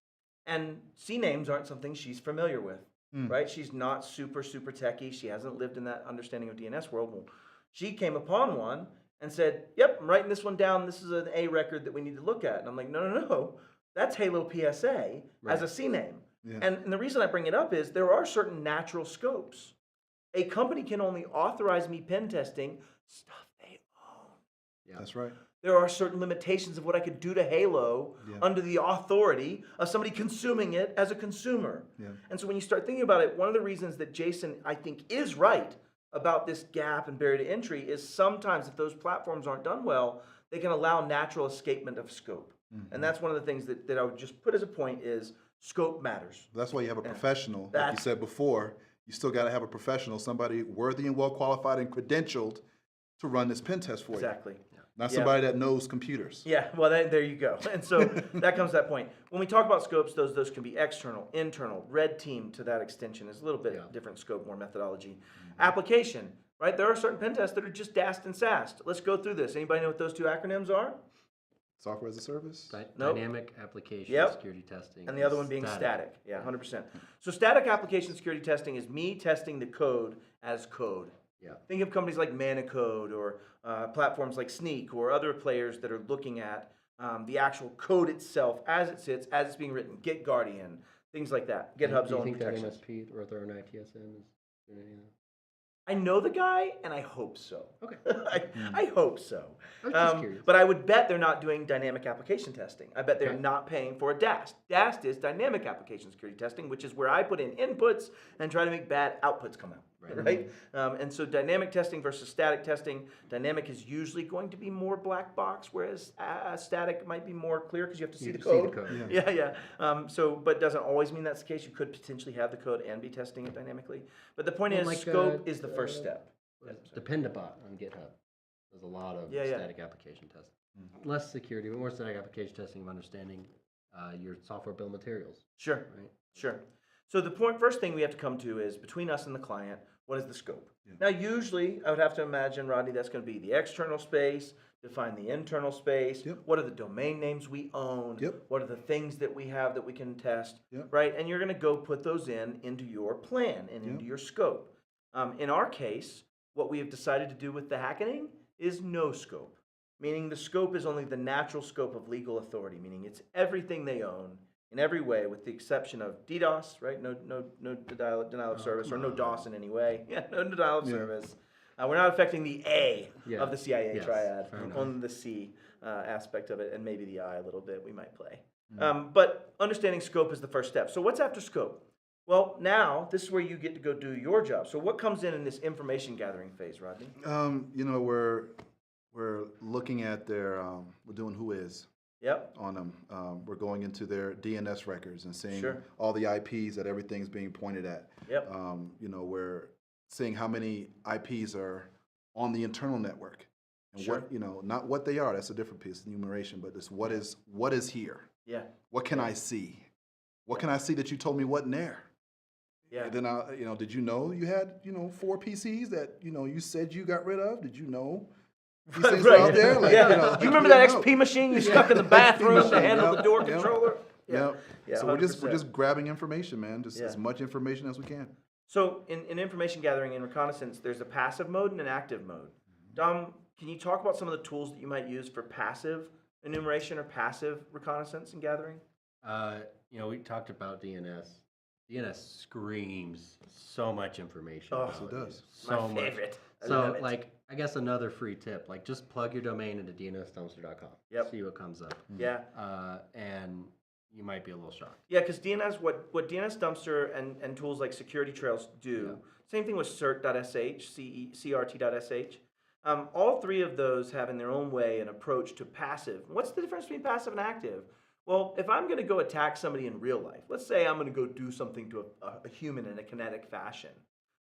and C names aren't something she's familiar with, right? She's not super techie. She hasn't lived in that understanding of DNS world. Well, she came upon one and said, "Yep, I'm writing this one down. This is an A record that we need to look at." And I'm like, "No, that's Halo PSA as a C name." Yeah. And the reason I bring it up is there are certain natural scopes. A company can only authorize me pen testing stuff they own. That's right. There are certain limitations of what I could do to Halo under the authority of somebody consuming it as a consumer. And so when you start thinking about it, one of the reasons that Jason, I think, is right about this gap and barrier to entry is sometimes if those platforms aren't done well, they can allow natural escapement of scope. And that's one of the things that I would just put as a point is scope matters. That's why you have a Yeah. professional. Like you That's- said before, you still got to have a professional, somebody worthy and well qualified and credentialed to run this pen test for Exactly. you. Not Yeah. somebody that knows computers. Yeah, well, there you go. And so that comes to that point. When we talk about scopes, those can be external, internal. Red team to that extension is a little bit different scope, more methodology. Application, right? There are certain pen tests that are just DAST and SAST. Let's go through this. Anybody know what those two acronyms are? Software as a service? Nope. Dynamic application Yep. security testing. And the other one being static. Yeah, 100%. So static application security testing is me testing the code as code. Yeah. Think of companies like Manicode or platforms like Sneak or other players that are looking at the actual code itself as it sits, as it's being written. Get Guardian, things like that. GitHub's Do you own think that protections. MSP or their own ITSM is doing any of that? I know the guy, and I hope so. Okay. I hope so. I was just curious. But I would bet they're not doing dynamic application testing. I bet they're not paying for a DAST. DAST is dynamic application security testing, which is where I put in inputs and try to make bad outputs come out. Right? And so dynamic testing versus static testing. Dynamic is usually going to be more black box, whereas static might be more clear because you have to see the code. Yeah. But doesn't always mean that's the case. You could potentially have the code and be testing it dynamically. But the point is, scope is the first step. Dependabot on GitHub does a lot of static application testing. Less security, but more static application testing of understanding your software bill of materials. Sure. Right? Sure. So the first thing we have to come to is between us and the client, what is the scope? Now, usually, I would have to imagine, Rodney, that's going to be the external space, define the internal space. What are the domain names we own? What are the things that we have that we can test? Right? And you're going to go put those into your plan and into your scope. In our case, what we have decided to do with the hackening is no scope, meaning the scope is only the natural scope of legal authority, meaning it's everything they own in every way, with the exception of DDoS, right? No denial of service, or no DOS in any way. Yeah, no denial of service. We're not affecting the A of the CIA triad, only the C aspect of it, and maybe the I a little bit we might play. But understanding scope is the first step. So what's after scope? Well, now this is where you get to go do your job. So what comes in this information gathering phase, Rodney? We're looking at their, we're doing Whois. On them. We're going into their DNS records and seeing all the IPs that everything's being pointed at. We're seeing how many IPs are on the internal network, and what not what they are. That's a different piece of enumeration, but it's what is here. What can I see? What can I see that you told me wasn't there? And then did you know you had 4 PCs that you said you got rid of? Did you know? These things are out there. Do you remember that XP machine you stuck in the bathroom to handle the door controller? So we're just grabbing information, man. Just as much information as we can. So in information gathering and reconnaissance, there's a passive mode and an active mode. Dom, can you talk about some of the tools that you might use for passive enumeration or passive reconnaissance and gathering? We talked about DNS. DNS screams so much information. Yes, it does. So My favorite. So, I guess another free tip, just plug your domain into dnsdumpster.com. See what comes up. And you might be a little shocked. Yeah, because DNS, what DNS Dumpster and tools like Security Trails do, same thing with cert.sh, crt.sh. All three of those have in their own way an approach to passive. What's the difference between passive and active? Well, if I'm going to go attack somebody in real life, let's say I'm going to go do something to a human in a kinetic fashion.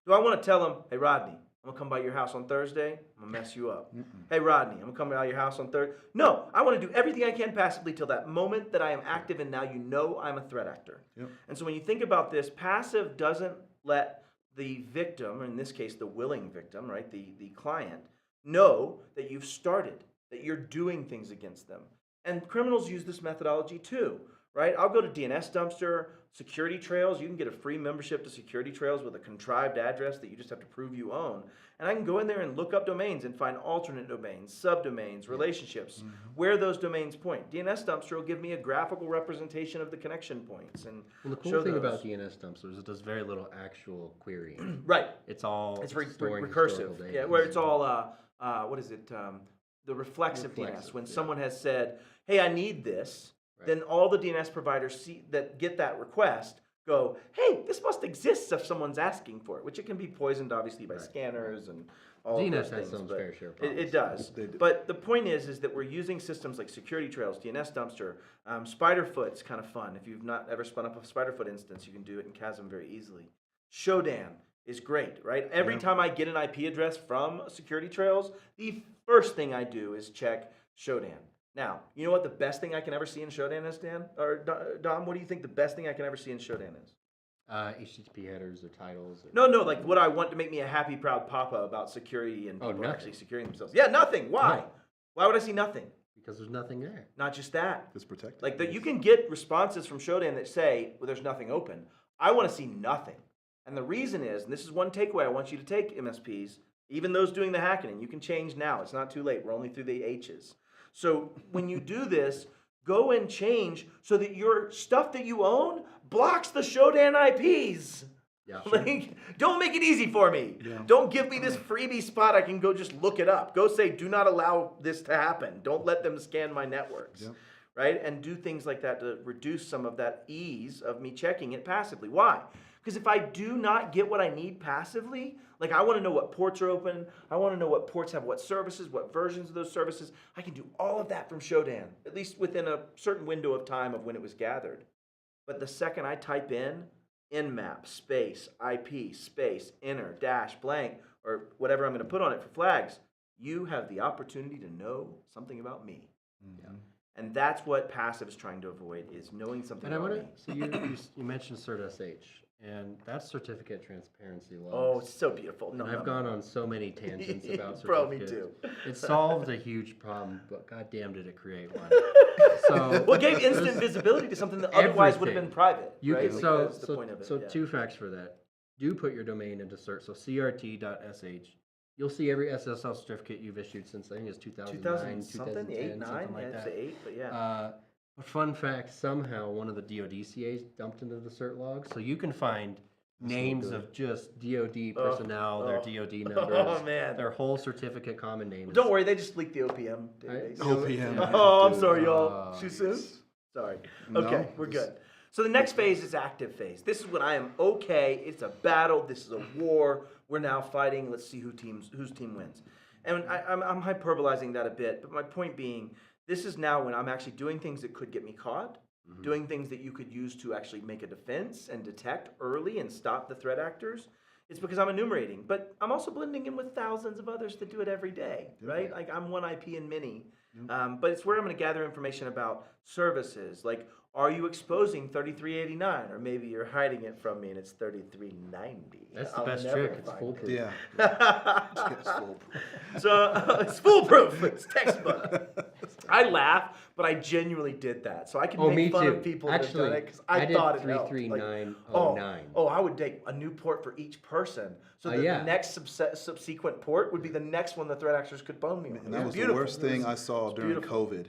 Do I want to tell them, hey, Rodney, I'm going to come by your house on Thursday, I'm going to mess you up. Hey, Rodney, I'm going to come by your house on Thursday. No, I want to do everything I can passively till that moment that I am active, and now I'm a threat actor. And so when you think about this, passive doesn't let the victim, or in this case, the willing victim, right, the client, know that you've started, that you're doing things against them. And criminals use this methodology too, right? I'll go to DNS Dumpster, Security Trails. You can get a free membership to Security Trails with a contrived address that you just have to prove you own. And I can go in there and look up domains and find alternate domains, subdomains, relationships, where those domains point. DNS Dumpster will give me a graphical representation of the connection points. And the cool thing about DNS Dumpster is it does very little actual querying. It's storing recursive. Yeah, where it's all, the reflexive DNS. When someone has said, hey, I need this, then all the DNS providers that get that request go, hey, this must exist if someone's asking for it, which it can be poisoned obviously by scanners and all of DNS those has things. some but fair share of it problems. does. But the point is that we're using systems like security trails, DNS dumpster, Spiderfoot's kind of fun. If you've not ever spun up a Spiderfoot instance, you can do it in Chasm very easily. Shodan is great, right? Every time I get an IP address from security trails, the first thing I do is check Shodan. Now, you know what the best thing I can ever see in Shodan is, Dan? Or Dom, what do you think the best thing I can ever see in Shodan is? HTTP headers or titles. Or... No, like what I want to make me a happy, proud papa about security and people actually securing themselves. Yeah, nothing. Why? No. Why would I see nothing? Because there's nothing there. Not just that. It's protected. Like you can get responses from Shodan that say, well, there's nothing open. I want to see nothing. And the reason is, and this is one takeaway I want you to take, MSPs, even those doing the hacking, and you can change now. It's not too late. We're only through the H's. So when you do this, go and change so that your stuff that you own blocks the Shodan IPs. Yeah, Like, don't make it easy for me. Yeah. Don't give me this freebie spot. I can go just look it up. Go say, do not allow this to happen. Don't let them scan my networks. Yep. Right? And do things like that to reduce some of that ease of me checking it passively. Why? Because if I do not get what I need passively, like I want to know what ports are open, I want to know what ports have what services, what versions of those services, I can do all of that from Shodan, at least within a certain window of time of when it was gathered. But the second I type in nmap space IP space enter dash blank or whatever I'm going to put on it for flags, you have the opportunity to know something about me. Mm-hmm. And that's what passive is trying to avoid, is knowing something And I about want me. to. So you mentioned CertSH, and that's certificate transparency logs. Oh, it's so beautiful. No, And I've gone on so many tangents about certificates. Bro, me too. It solved a huge problem, but goddamn did it create one. So Well, it gave instant visibility to something that otherwise would have been private. You right? can, Like, so that's the point of it. so yeah. two facts for that. Do put your domain into cert. So crt.sh. You'll see every SSL certificate you've issued since I think it's 2009, something, 2010, 8, 9, something like yeah, that. it's 8, but yeah. A fun fact: somehow one of the DoD CAs dumped into the cert logs, so you can find names of just DoD personnel, their DoD numbers, Oh, man. their whole certificate common names. Don't worry, they just leaked the OPM database. OPM. Oh, I'm sorry, y'all. Too soon? Sorry. No, Okay, we're just- good. So the next phase is active phase. This is when I am okay. It's a battle. This is a war. We're now fighting. Let's see whose team wins. And I'm hyperbolizing that a bit, but my point being, this is now when I'm actually doing things that could get me caught, doing things that you could use to actually make a defense and detect early and stop the threat actors. It's because I'm enumerating, but I'm also blending in with thousands of others that do it every day, right? Like I'm one IP in many, but it's where I'm going to gather information about services. Like, are you exposing 3389, or maybe you're hiding it from me and it's 3390? That's the best trick. It's find foolproof. Yeah. It's foolproof. So it's foolproof. It's textbook. I laugh, but I genuinely did that. So I can Oh, me make fun too. of people that Actually, have done it because I I did thought it helped. 33909. Oh, I would take a new port for each person. So that yeah. the next subsequent port would be the next one the threat actors could bone me on. And that was the beautiful. worst It thing was- I saw it's during beautiful. COVID,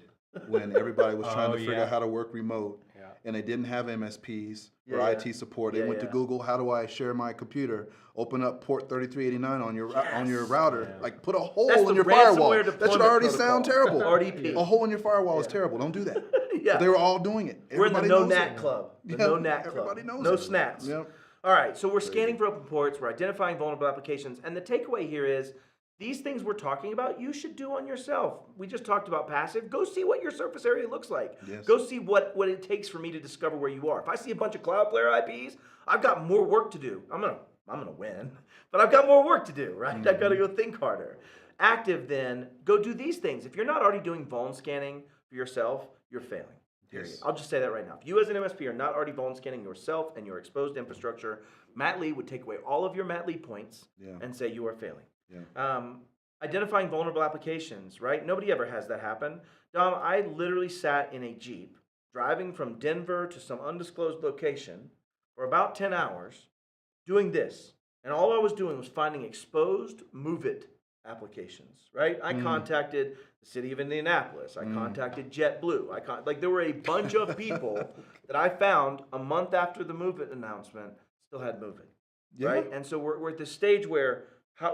when everybody was trying Oh, to figure yeah. out how to work remote, Yeah. and they didn't have MSPs or Yeah, IT support. They Yeah, went to yeah. Google, how do I share my computer? Open up port 3389 on your router. Yeah. Like put a hole That's in the your firewall. ransomware That should deployment already sound protocol. terrible. RDP. A hole in your firewall is Yeah. terrible. Don't do that. Yeah. But they were all doing it. We're in the Everybody no knows nat it. club. The Yeah, no nat club. everybody knows no it. snats. Yep. All right, so we're scanning for open ports, we're identifying vulnerable applications, and the takeaway here is these things we're talking about, you should do on yourself. We just talked about passive. Go see what your surface area looks like. Yes. Go see what it takes for me to discover where you are. If I see a bunch of Cloudflare IPs, I've got more work to do. I'm gonna win, but I've got more work to do, right? I've got to go think harder. Active, then, go do these things. If you're not already doing vuln scanning for yourself, you're failing. Period. Yes. I'll just say that right now. If you as an MSP are not already vuln scanning yourself and your exposed infrastructure, Matt Lee would take away all of your Matt Lee points Yeah. and say you are failing. Yeah. Identifying vulnerable applications, right? Nobody ever has that happen. Dom, I literally sat in a Jeep driving from Denver to some undisclosed location for about 10 hours doing this. And all I was doing was finding exposed MoveIt applications, right? I contacted the city of Indianapolis. I contacted JetBlue. Like there were a bunch of people that I found a month after the MoveIt announcement still had MoveIt, right? And so we're at this stage where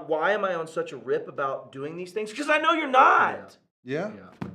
why am I on such a rip about doing these things? Because I know you're not. Yeah. Yeah.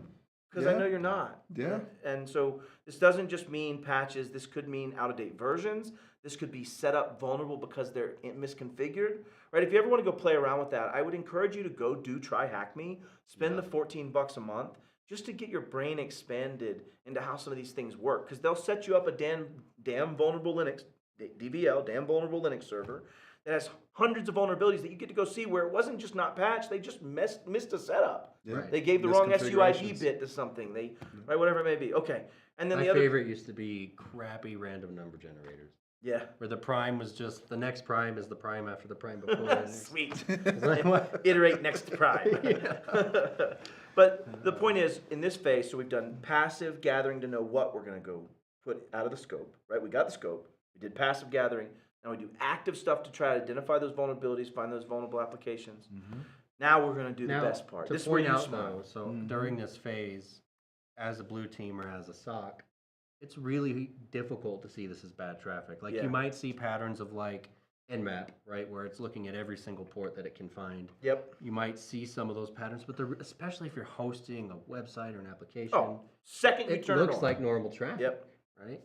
Because I know you're not. Yeah. And so this doesn't just mean patches. This could mean out-of-date versions. This could be set up vulnerable because they're misconfigured, right? If you ever want to go play around with that, I would encourage you to go try Hack Me, spend the $14 a month just to get your brain expanded into how some of these things work. Because they'll set you up a damn vulnerable Linux, DVL, damn vulnerable Linux server that has hundreds of vulnerabilities that you get to go see where it wasn't just not patched, they just missed a setup. Yeah. They gave the wrong SUID Misconfigurations. bit to something, right, whatever it may be. Okay, and then My the other favorite used to be crappy random number generators. Yeah. Where the prime was just the next prime is the prime after the prime before. Sweet. Like, what? Iterate next prime. But the point is, in this phase, so we've done passive gathering to know what we're going to go put out of the scope, right? We got the scope. We did passive gathering. Now we do active stuff to try to identify those vulnerabilities, find those vulnerable applications. Now we're going to do the best part. To This is where point you out, smile. though, so during this phase, as a blue team or as a SOC, it's really difficult to see this as bad traffic. Like, Yeah. you might see patterns of, like, Nmap, right, where it's looking at every single port that it can find. Yep. You might see some of those patterns, but especially if you're hosting a website or an application, second you it turn it looks on. like normal traffic, Yep. right?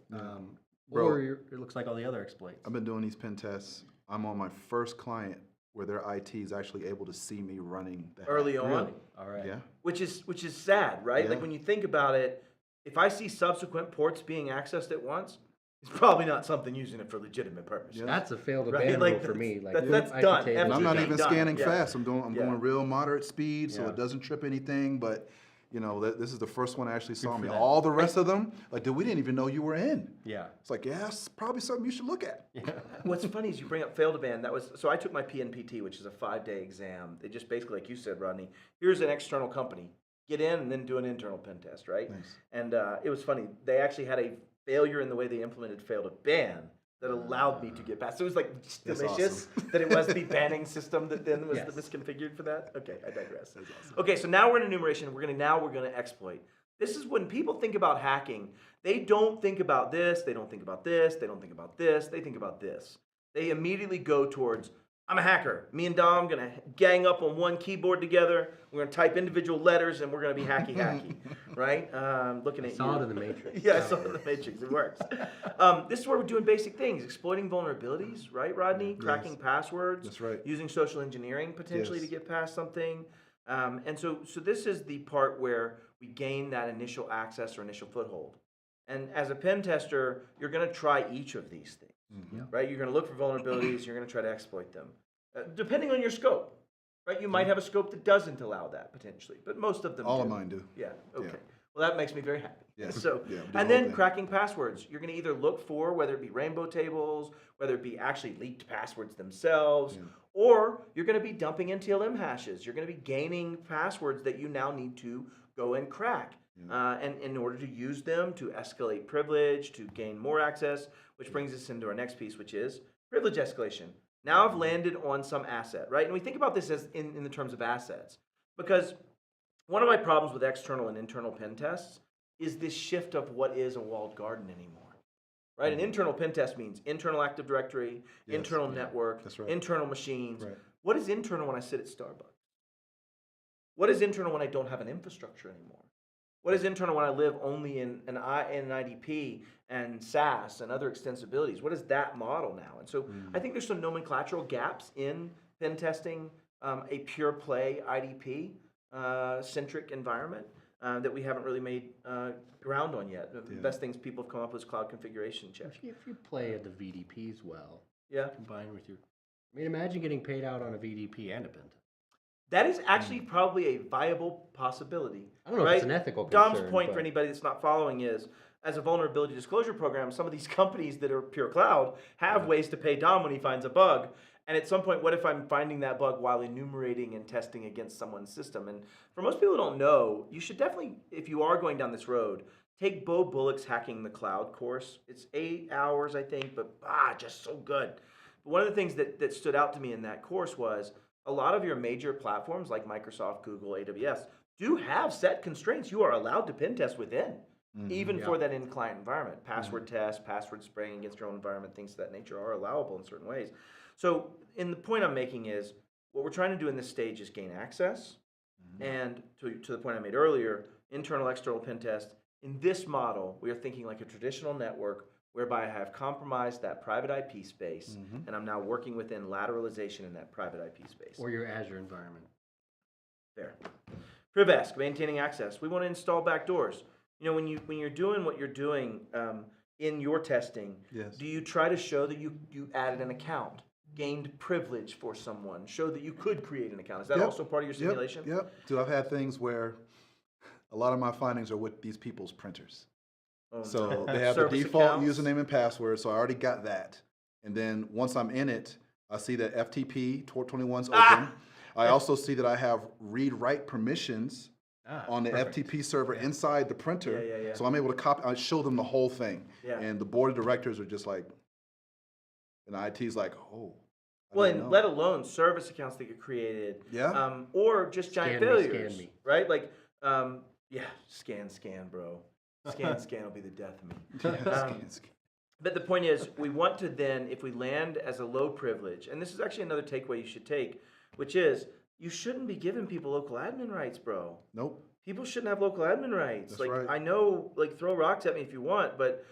Bro. Or it looks like all the other exploits. I've been doing these pen tests. I'm on my first client where their IT is actually able to see me running the hack. Early on. Really? All right. Yeah. Which is sad, right? Yeah. Like when you think about it, if I see subsequent ports being accessed at once, it's probably not something using it for legitimate purposes. Yeah. That's a failed Right, abandon like for me. Like, that's I done. could take And I'm it. not FTP even done. scanning Yeah. fast. I'm Yeah. going real moderate speed, so Yeah. it doesn't trip anything. But you know, this is the first one I actually saw for me. that. All the rest of them, like, dude, we didn't even know you were in. Yeah. It's like, yeah, it's probably something you should look at. What's funny is you bring up failed abandon. So I took my PNPT, which is a 5-day exam. They just basically, like you said, Rodney, here's an external company. Get in and then do an internal pen test, right? Nice. And it was funny. They actually had a failure in the way they implemented failed abandon that allowed me to get past. So it was like That's delicious awesome. that it was the banning system that then was Yes. misconfigured for that. Okay, I digress. That's awesome. Okay, so now we're in enumeration. We're gonna exploit. This is when people think about hacking. They don't think about this. They don't think about this. They don't think about this. They think about this. They immediately go towards, I'm a hacker. Me and Dom gonna gang up on one keyboard together. We're gonna type individual letters and we're gonna be hacky, right? Looking I at saw you. it in the Matrix. Yeah, I saw it in the Matrix. It works. This is where we're doing basic things, exploiting vulnerabilities, right, Rodney? Cracking passwords. That's right. Using social engineering potentially to Yes. get past something. And so this is the part where we gain that initial access or initial foothold. And as a pen tester, you're going to try each of these things, right? You're going to look for vulnerabilities. You're going to try to exploit them, depending on your scope, right? You might have a scope that doesn't allow that potentially, but most of them All do. of mine do. Yeah. Okay. Yeah. Well, that makes me very happy. Yeah. So, Yeah, we do the and whole then thing. cracking passwords. You're going to either look for whether it be rainbow tables, whether it be actually leaked passwords themselves, or you're going to be dumping NTLM hashes. You're going to be gaining passwords that you now need to go and crack. And in order to use them to escalate privilege, to gain more access, which brings us into our next piece, which is privilege escalation. Now I've landed on some asset, right? And we think about this as in the terms of assets, because one of my problems with external and internal pen tests is this shift of what is a walled garden anymore, right? An internal pen test means internal Active Directory, Yes, internal yeah, network, that's right. internal machines. Right. What is internal when I sit at Starbucks? What is internal when I don't have an infrastructure anymore? What is internal when I live only in an IDP and SaaS and other extensibilities? What is that model now? And so I think there's some nomenclatural gaps in pen testing a pure play IDP centric environment that we haven't really made ground on yet. The best things people have come up with is cloud configuration check. If you play at the VDPs well, Yeah. combined with your, I mean, imagine getting paid out on a VDP and a pen test. That is actually probably a viable possibility. I don't know if right? it's an ethical Dom's concern, point but- for anybody that's not following is, as a vulnerability disclosure program, some of these companies that are pure cloud have ways to pay Dom when he finds a bug. And at some point, what if I'm finding that bug while enumerating and testing against someone's system? And for most people who don't know, you should definitely, if you are going down this road, take Bo Bullock's Hacking the Cloud course. It's 8 hours, I think, but just so good. But one of the things that stood out to me in that course was a lot of your major platforms like Microsoft, Google, AWS do have set constraints you are allowed to pen test within, even for that in-client environment. Password test, password spraying against your own environment, things of that nature are allowable in certain ways. So, the point I'm making is, what we're trying to do in this stage is gain access, and to the point I made earlier, internal, external pen test. In this model, we are thinking like a traditional network whereby I have compromised that private IP space, and I'm now working within lateralization in that private IP space. Or your Azure environment. There. PrivEsk, maintaining access. We want to install backdoors. You know, when you're doing what you're doing in your testing, do you try to show that you added an account, gained privilege for someone, show that you could create an account? Is that also part of your simulation? Yep. Dude, I've had things where a lot of my findings are with these people's printers. So they have the default username and password, so I already got that. And then once I'm in it, I see that FTP 21's open. I also see that I have read-write permissions on the FTP server inside the printer. So I'm able to copy. I show them the whole thing. And the board of directors are just like, and the IT's like, oh. Well, and let alone service accounts that get created. Or just giant failures. Scan me. Right? Like, scan, bro. Scan will be the death of me. But the point is, we want to then, if we land as a low privilege, and this is actually another takeaway you should take, which is, you shouldn't be giving people local admin rights, bro. Nope. People shouldn't have local admin rights. That's right. I know, throw rocks at me if you want, but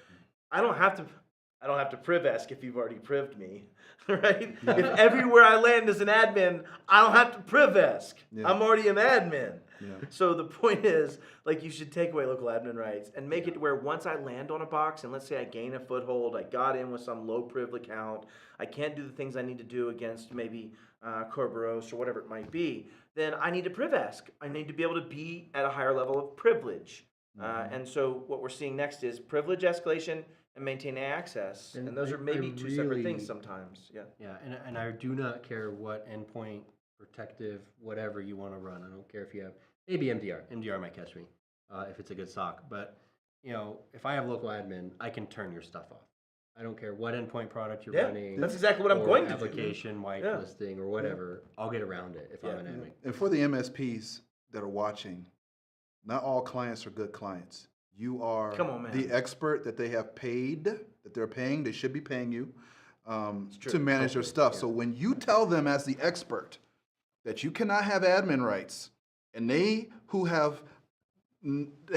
I don't have to PrivEsk if you've already prived me, right? If everywhere I land as an admin, I don't have to PrivEsk. I'm already an admin. So the point is, you should take away local admin rights and make it where once I land on a box, and let's say I gain a foothold, I got in with some low priv account, I can't do the things I need to do against maybe Kerberos or whatever it might be, then I need to PrivEsk. I need to be able to be at a higher level of privilege. And so what we're seeing next is privilege escalation and maintaining access. And those are maybe two separate things sometimes. Yeah, and I do not care what endpoint, protective, whatever you want to run. I don't care if you have, maybe MDR. MDR might catch me if it's a good SOC. But, if I have local admin, I can turn your stuff off. I don't care what endpoint product you're running. That's exactly what I'm going to do. Application whitelisting or whatever. I'll get around it if I'm an admin. And for the MSPs that are watching, not all clients are good clients. You are the expert that they have paid, that they're paying, they should be paying you to manage their stuff. So when you tell them as the expert that you cannot have admin rights, and they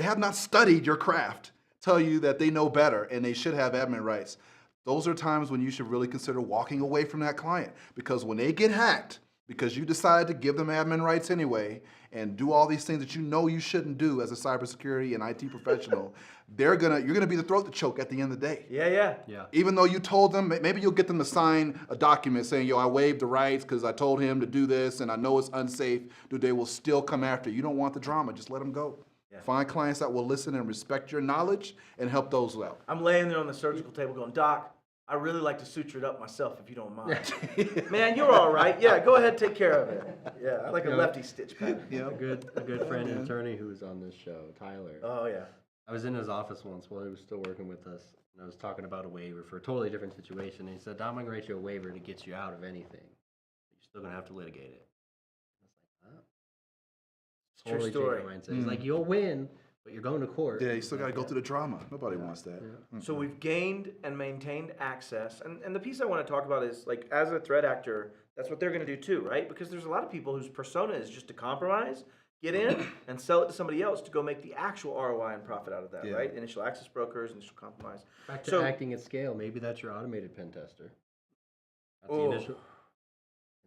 have not studied your craft tell you that they know better and they should have admin rights, those are times when you should really consider walking away from that client. Because when they get hacked, because you decide to give them admin rights anyway and do all these things that you know you shouldn't do as a cybersecurity and IT professional, you're gonna be the throat to choke at the end of the day. Yeah. Even though you told them, maybe you'll get them to sign a document saying, I waived the rights because I told him to do this and I know it's unsafe. They will still come after you. You don't want the drama, just let them go. Find clients that will listen and respect your knowledge and help those out. I'm laying there on the surgical table going, Doc, I really like to suture it up myself if you don't mind. Man, you're all right. Yeah, go ahead, take care of it. Yeah, I like a lefty stitch pattern. A good friend and attorney who was on this show, Tyler. Oh, yeah. I was in his office once while he was still working with us, and I was talking about a waiver for a totally different situation. And he said, I'm going to write you a waiver to get you out of anything. You're still going to have to litigate it. I was like, Totally story. Mindset. He's like, you'll win, but you're going to court. Yeah, you still got to go through the drama. Nobody wants that. So we've gained and maintained access. And the piece I want to talk about is, as a threat actor, that's what they're going to do too, right? Because there's a lot of people whose persona is just to compromise, get in, and sell it to somebody else to go make the actual ROI and profit out of that, right? Initial access brokers, initial compromise. Back to acting at scale. Maybe that's your automated pen tester. That's the initial.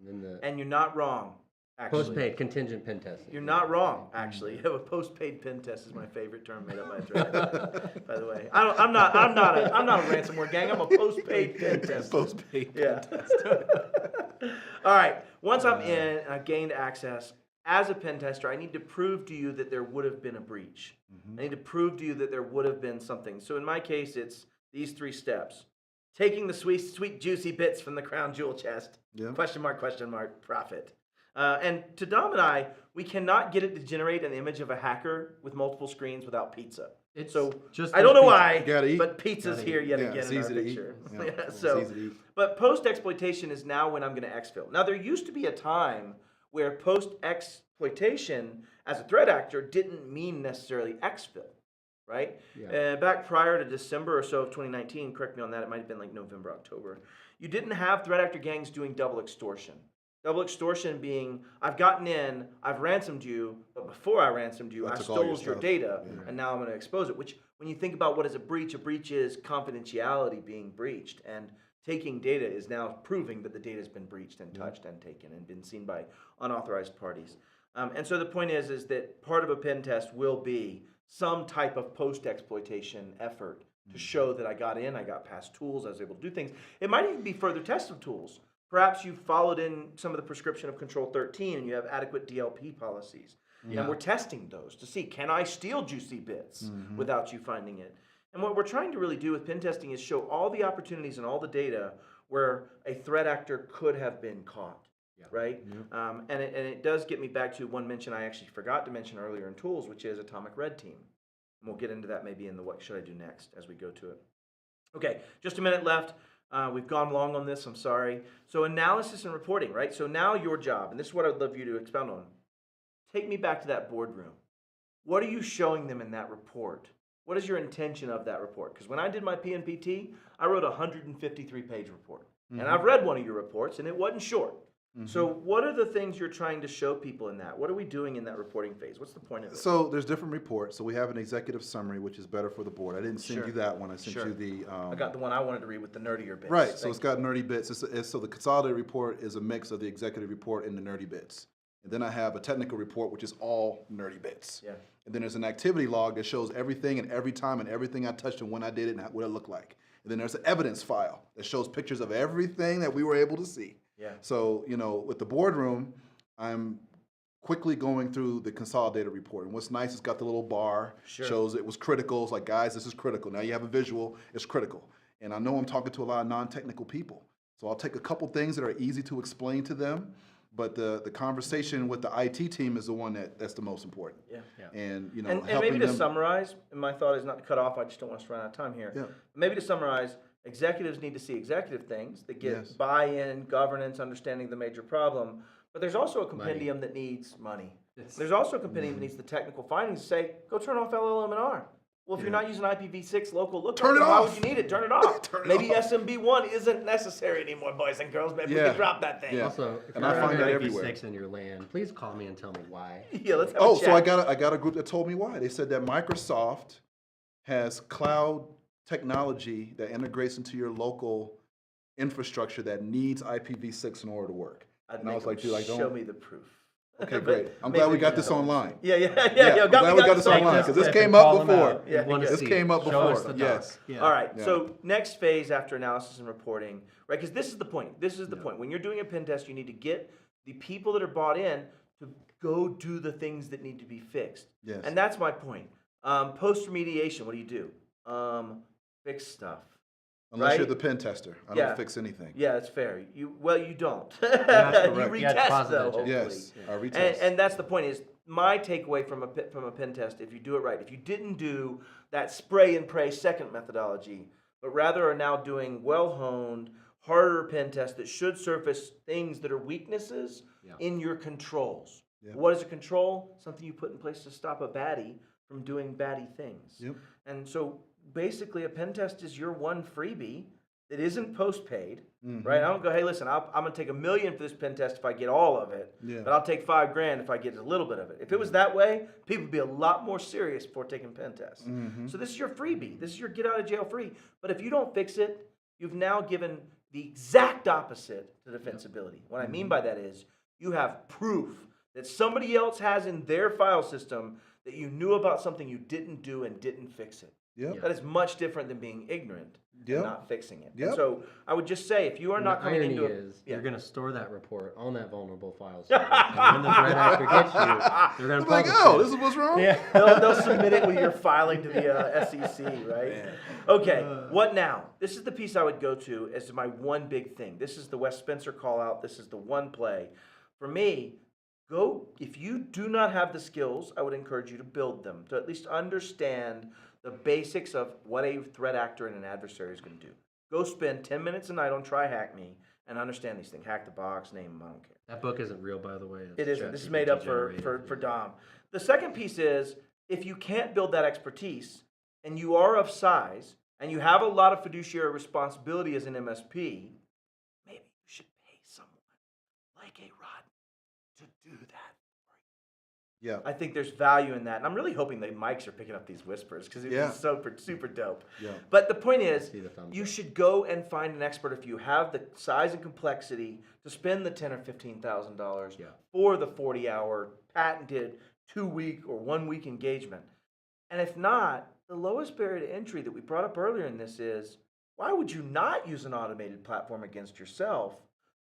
And then and you're not wrong. Actually. Post-paid contingent pen testing. You're not wrong, actually. A post-paid pen test is my favorite term made up by a threat. By the way, I'm not a ransomware gang. I'm a post-paid pen tester. Post-paid pen tester. All right. Once I'm in and I've gained access as a pen tester, I need to prove to you that there would have been a breach. I need to prove to you that there would have been something. So in my case, it's these 3 steps: taking the sweet, juicy bits from the crown jewel chest. Question mark, profit. And to Dom and I, we cannot get it to generate an image of a hacker with multiple screens without pizza. I don't know why, but pizza's here yet again in our picture. But post-exploitation is now when I'm going to exfil. Now, there used to be a time where post-exploitation as a threat actor didn't mean necessarily exfil, right? Back prior to December or so of 2019, correct me on that, it might have been November, October, you didn't have threat actor gangs doing double extortion. Double extortion being, I've gotten in, I've ransomed you, but before I ransomed you, I stole your data, and now I'm going to expose it, which when you think about what is a breach is confidentiality being breached. And taking data is now proving that the data has been breached and touched and taken and been seen by unauthorized parties. And so the point is that part of a pen test will be some type of post-exploitation effort to show that I got in, I got past tools, I was able to do things. It might even be further tests of tools. Perhaps you followed in some of the prescription of Control 13 and you have adequate DLP policies. And we're testing those to see, can I steal juicy bits without you finding it? And what we're trying to really do with pen testing is show all the opportunities and all the data where a threat actor could have been caught, right? And it does get me back to one mention I actually forgot to mention earlier in tools, which is Atomic Red Team. And we'll get into that maybe in the what should I do next as we go to it. Okay, just a minute left. We've gone long on this, I'm sorry. So analysis and reporting, right? So now your job, and this is what I'd love you to expound on. Take me back to that boardroom. What are you showing them in that report? What is your intention of that report? Because when I did my PNPT, I wrote a 153-page report. And I've read one of your reports, and it wasn't short. So what are the things you're trying to show people in that? What are we doing in that reporting phase? What's the point of it? So there's different reports. So we have an executive summary, which is better for the board. I didn't send you that one. I sent you the... I got the one I wanted to read with the nerdier bits. Right, so it's got nerdy bits. So the consolidated report is a mix of the executive report and the nerdy bits. And then I have a technical report, which is all nerdy bits. Yeah. And then there's an activity log that shows everything and every time and everything I touched and when I did it and what it looked like. And then there's an evidence file that shows pictures of everything that we were able to see. Yeah. So, with the boardroom, I'm quickly going through the consolidated report. And what's nice, it's got the little bar, shows it was critical. It's like, guys, this is critical. Now you have a visual, it's critical. And I know I'm talking to a lot of non-technical people. So I'll take a couple things that are easy to explain to them. But the conversation with the IT team is the one that's the most important. Yeah. And, and maybe to summarize, and my thought is not to cut off, I just don't want us to run out of time here. Yeah. Maybe to summarize, executives need to see executive things that get buy-in, governance, understanding the major problem. But there's also a compendium that needs money. There's also a compendium that needs the technical findings to say, go turn off LLM&R. Well, if you're not using IPv6 local lookup, turn it why off. would you need it? Turn it off. Maybe SMB1 isn't necessary anymore, boys and girls. Maybe we can drop that thing. Yeah. Also, if and you're I find that running everywhere. IPv6 in your LAN, please call me and tell me why. Yeah, let's have a chat. So I got a group that told me why. They said that Microsoft has cloud technology that integrates into your local infrastructure that needs IPv6 in order to work. And I was like, dude, show me the proof. Okay, great. I'm glad we got this online. Yeah. I'm glad we got this online because this came up before. Yeah, this came up before. Yes. Yeah. All right. Yeah. So next phase after analysis and reporting, right? Because this is the point. This is the point. When you're doing a pen test, you need to get the people that are bought in to go do the things that need to be fixed. Yes. And that's my point. Post remediation, what do? Fix stuff. Unless you're the pen tester. I don't fix anything. Yeah, that's fair. You don't. That's you retest though, hopefully. Yes, I retest. And that's the point is, my takeaway from a pen test, if you do it right, if you didn't do that spray and pray second methodology, but rather are now doing well-honed, harder pen tests that should surface things that are weaknesses in your controls. Yeah. What is a control? Something you put in place to stop a baddie from doing baddie things. Yep. And so basically a pen test is your one freebie that isn't post-paid, right? I don't go, hey, listen, I'm going to take $1 million for this pen test if I get all of it, but I'll take $5,000 if I get a little bit of it. If it was that way, people would be a lot more serious before taking pen tests. So this is your freebie. This is your get out of jail free. But if you don't fix it, you've now given the exact opposite to defensibility. What I mean by that is you have proof that somebody else has in their file system that you knew about something you didn't do and didn't fix it. Yep. That is much different than being ignorant and not fixing it. Yep. And so I would just say, if you are not coming into it, you're going to store that report on that vulnerable file server. And when the threat actor gets you, they're going to publish oh, it. this is what's wrong? Yeah. they'll submit it with your filing to the SEC, right? Man. Okay, what now? This is the piece I would go to as my one big thing. This is the Wes Spencer call out. This is the one play. For me, if you do not have the skills, I would encourage you to build them, to at least understand the basics of what a threat actor and an adversary is going to do. Go spend 10 minutes a night on Try Hack Me and understand these things. Hack the box, name them, I don't care. That book isn't real, by the way. It isn't. This is made up for Dom. The second piece is, if you can't build that expertise and you are of size and you have a lot of fiduciary responsibility as an MSP, maybe you should pay someone like a Rod to do that. Yeah. I think there's value in that. And I'm really hoping the mics are picking up these whispers because it's Yeah. super dope. Yeah. But the point is, See the thumbs you up. should go and find an expert if you have the size and complexity to spend the $10,000 or $15,000 for the 40-hour patented 2-week or 1-week engagement. And if not, the lowest barrier to entry that we brought up earlier in this is, why would you not use an automated platform against yourself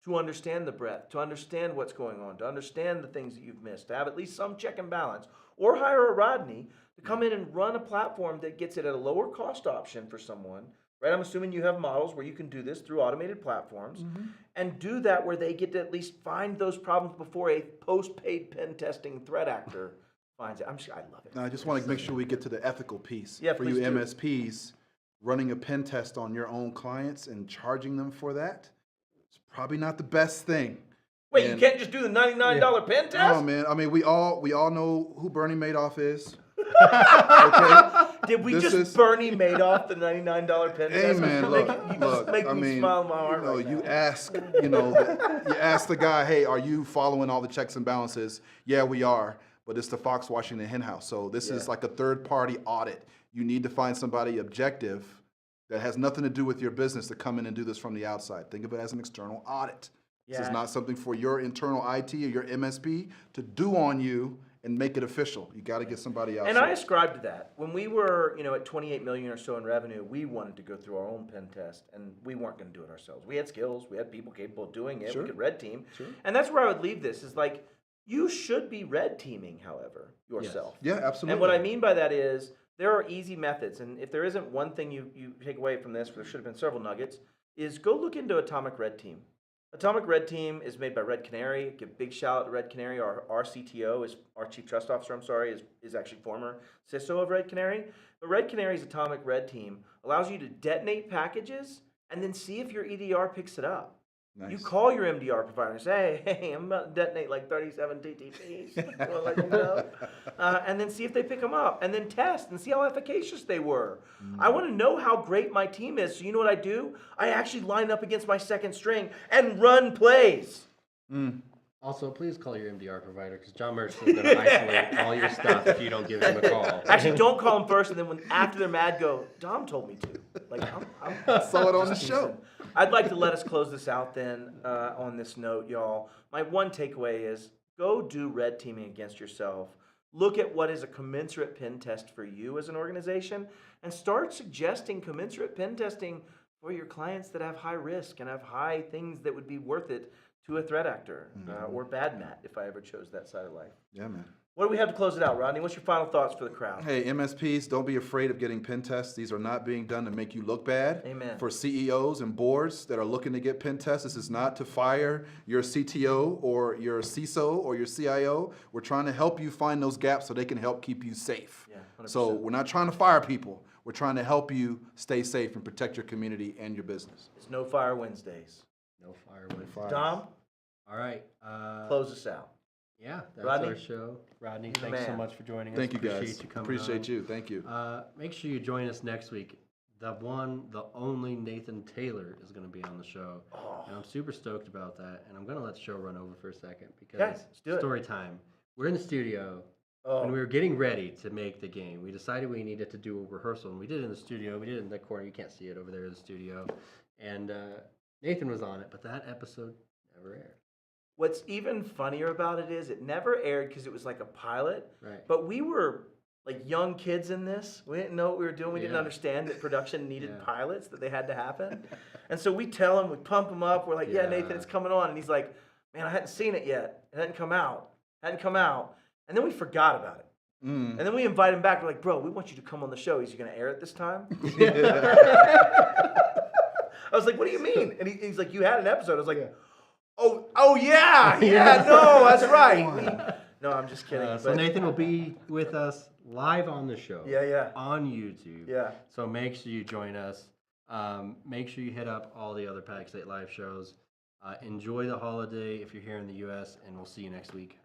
to understand the breadth, to understand what's going on, to understand the things that you've missed, to have at least some check and balance, or hire a Rodney to come in and run a platform that gets it at a lower cost option for someone, right? I'm assuming you have models where you can do this through automated platforms and do that where they get to at least find those problems before a post-paid pen testing threat actor finds it. I love it. Now, I just want to make sure we get to the ethical piece. Yeah, for you please do. MSPs, running a pen test on your own clients and charging them for that, it's probably not the best thing. Wait, And- you can't just do the $99 pen test? Oh man, I mean, we all know who Bernie Madoff is. Okay. Did we This just is- Bernie Madoff the $99 pen Hey test? man, You look, just look. make I me mean, smile in my heart right you now. ask, you ask the guy, hey, are you following all the checks and balances? Yeah, we are, but it's the Fox Washington hen house, so this is like a third-party audit. You need to find somebody objective that has nothing to do with your business to come in and do this from the outside. Think of it as an external audit. This is Yeah. not something for your internal IT or your MSP to do on you and make it official. You got to get somebody else. And I ascribe to that. When we were, at 28 million or so in revenue, we wanted to go through our own pen test, and we weren't going to do it ourselves. We had skills, we had people capable of doing it. Sure. We could red team, Sure. and that's where I would leave this. Is like you should be red teaming, however, yourself. Yeah, absolutely. And what I mean by that is there are easy methods, and if there isn't one thing you take away from this, there should have been several nuggets. Is go look into Atomic Red Team. Atomic Red Team is made by Red Canary. Give a big shout out to Red Canary. Our CTO is our Chief Trust Officer. Is actually former CISO of Red Canary. But Red Canary's Atomic Red Team allows you to detonate packages and then see if your EDR picks it up. Nice. You call your MDR provider and say, hey, I'm about to detonate like 37 TTPs. I'll let you know. And then see if they pick them up. And then test and see how efficacious they were. I want to know how great my team is. So you know what I do? I actually line up against my second string and run plays. Also, please call your MDR provider because John Mertz is going to isolate all your stuff if you don't give him a call. Actually, don't call them first, and then after they're mad, go, Dom told me to. Like, I saw it on the show. I'd like to let us close this out then on this note, y'all. My one takeaway is go do red teaming against yourself. Look at what is a commensurate pen test for you as an organization and start suggesting commensurate pen testing for your clients that have high risk and have high things that would be worth it to a threat actor or bad Matt if I ever chose that side of life. Yeah, man. What do we have to close it out, Rodney? What's your final thoughts for the crowd? Hey, MSPs, don't be afraid of getting pen tests. These are not being done to make you look bad. Amen. For CEOs and boards that are looking to get pen tests, this is not to fire your CTO or your CISO or your CIO. We're trying to help you find those gaps so they can help keep you safe. Yeah, 100%. So we're not trying to fire people. We're trying to help you stay safe and protect your community and your business. It's No Fire Wednesdays. No fire with Fire. Dom, All right. close us out. Yeah, that's Rodney? our show. Rodney, You're the thanks so man. much for joining us. Thank you, Appreciate guys. you coming Appreciate on. you. Thank you. Make sure you join us next week. The one, the only Nathan Taylor is going to be on the show. And I'm super stoked about that. And I'm going to let the show run over for a second because Okay, let's do it. story time. We're in the studio. Oh. When we were getting ready to make the game, we decided we needed to do a rehearsal. And we did it in the studio. We did it in the corner. You can't see it over there in the studio. And Nathan was on it, but that episode never aired. What's even funnier about it is it never aired because it was like a pilot. Right. But we were like young kids in this. We didn't know what we were doing. We didn't Yeah. understand that production needed Yeah. pilots, that they had to happen. And so we tell him, we pump him up. We're like, yeah, Nathan, it's coming on. And he's like, man, I hadn't seen it yet. It hadn't come out. And then we forgot about it. And then we invite him back. We're like, bro, we want you to come on the show. Is he going to air it this time? I was like, what do you mean? And he's like, you had an episode. I was like, oh yeah, no, that's right. No, I'm just kidding. So Nathan will be with us live on the show. Yeah. On YouTube. Yeah. So make sure you join us. Make sure you hit up all the other Pack State Live shows. Enjoy the holiday if you're here in the U.S., and we'll see you next week.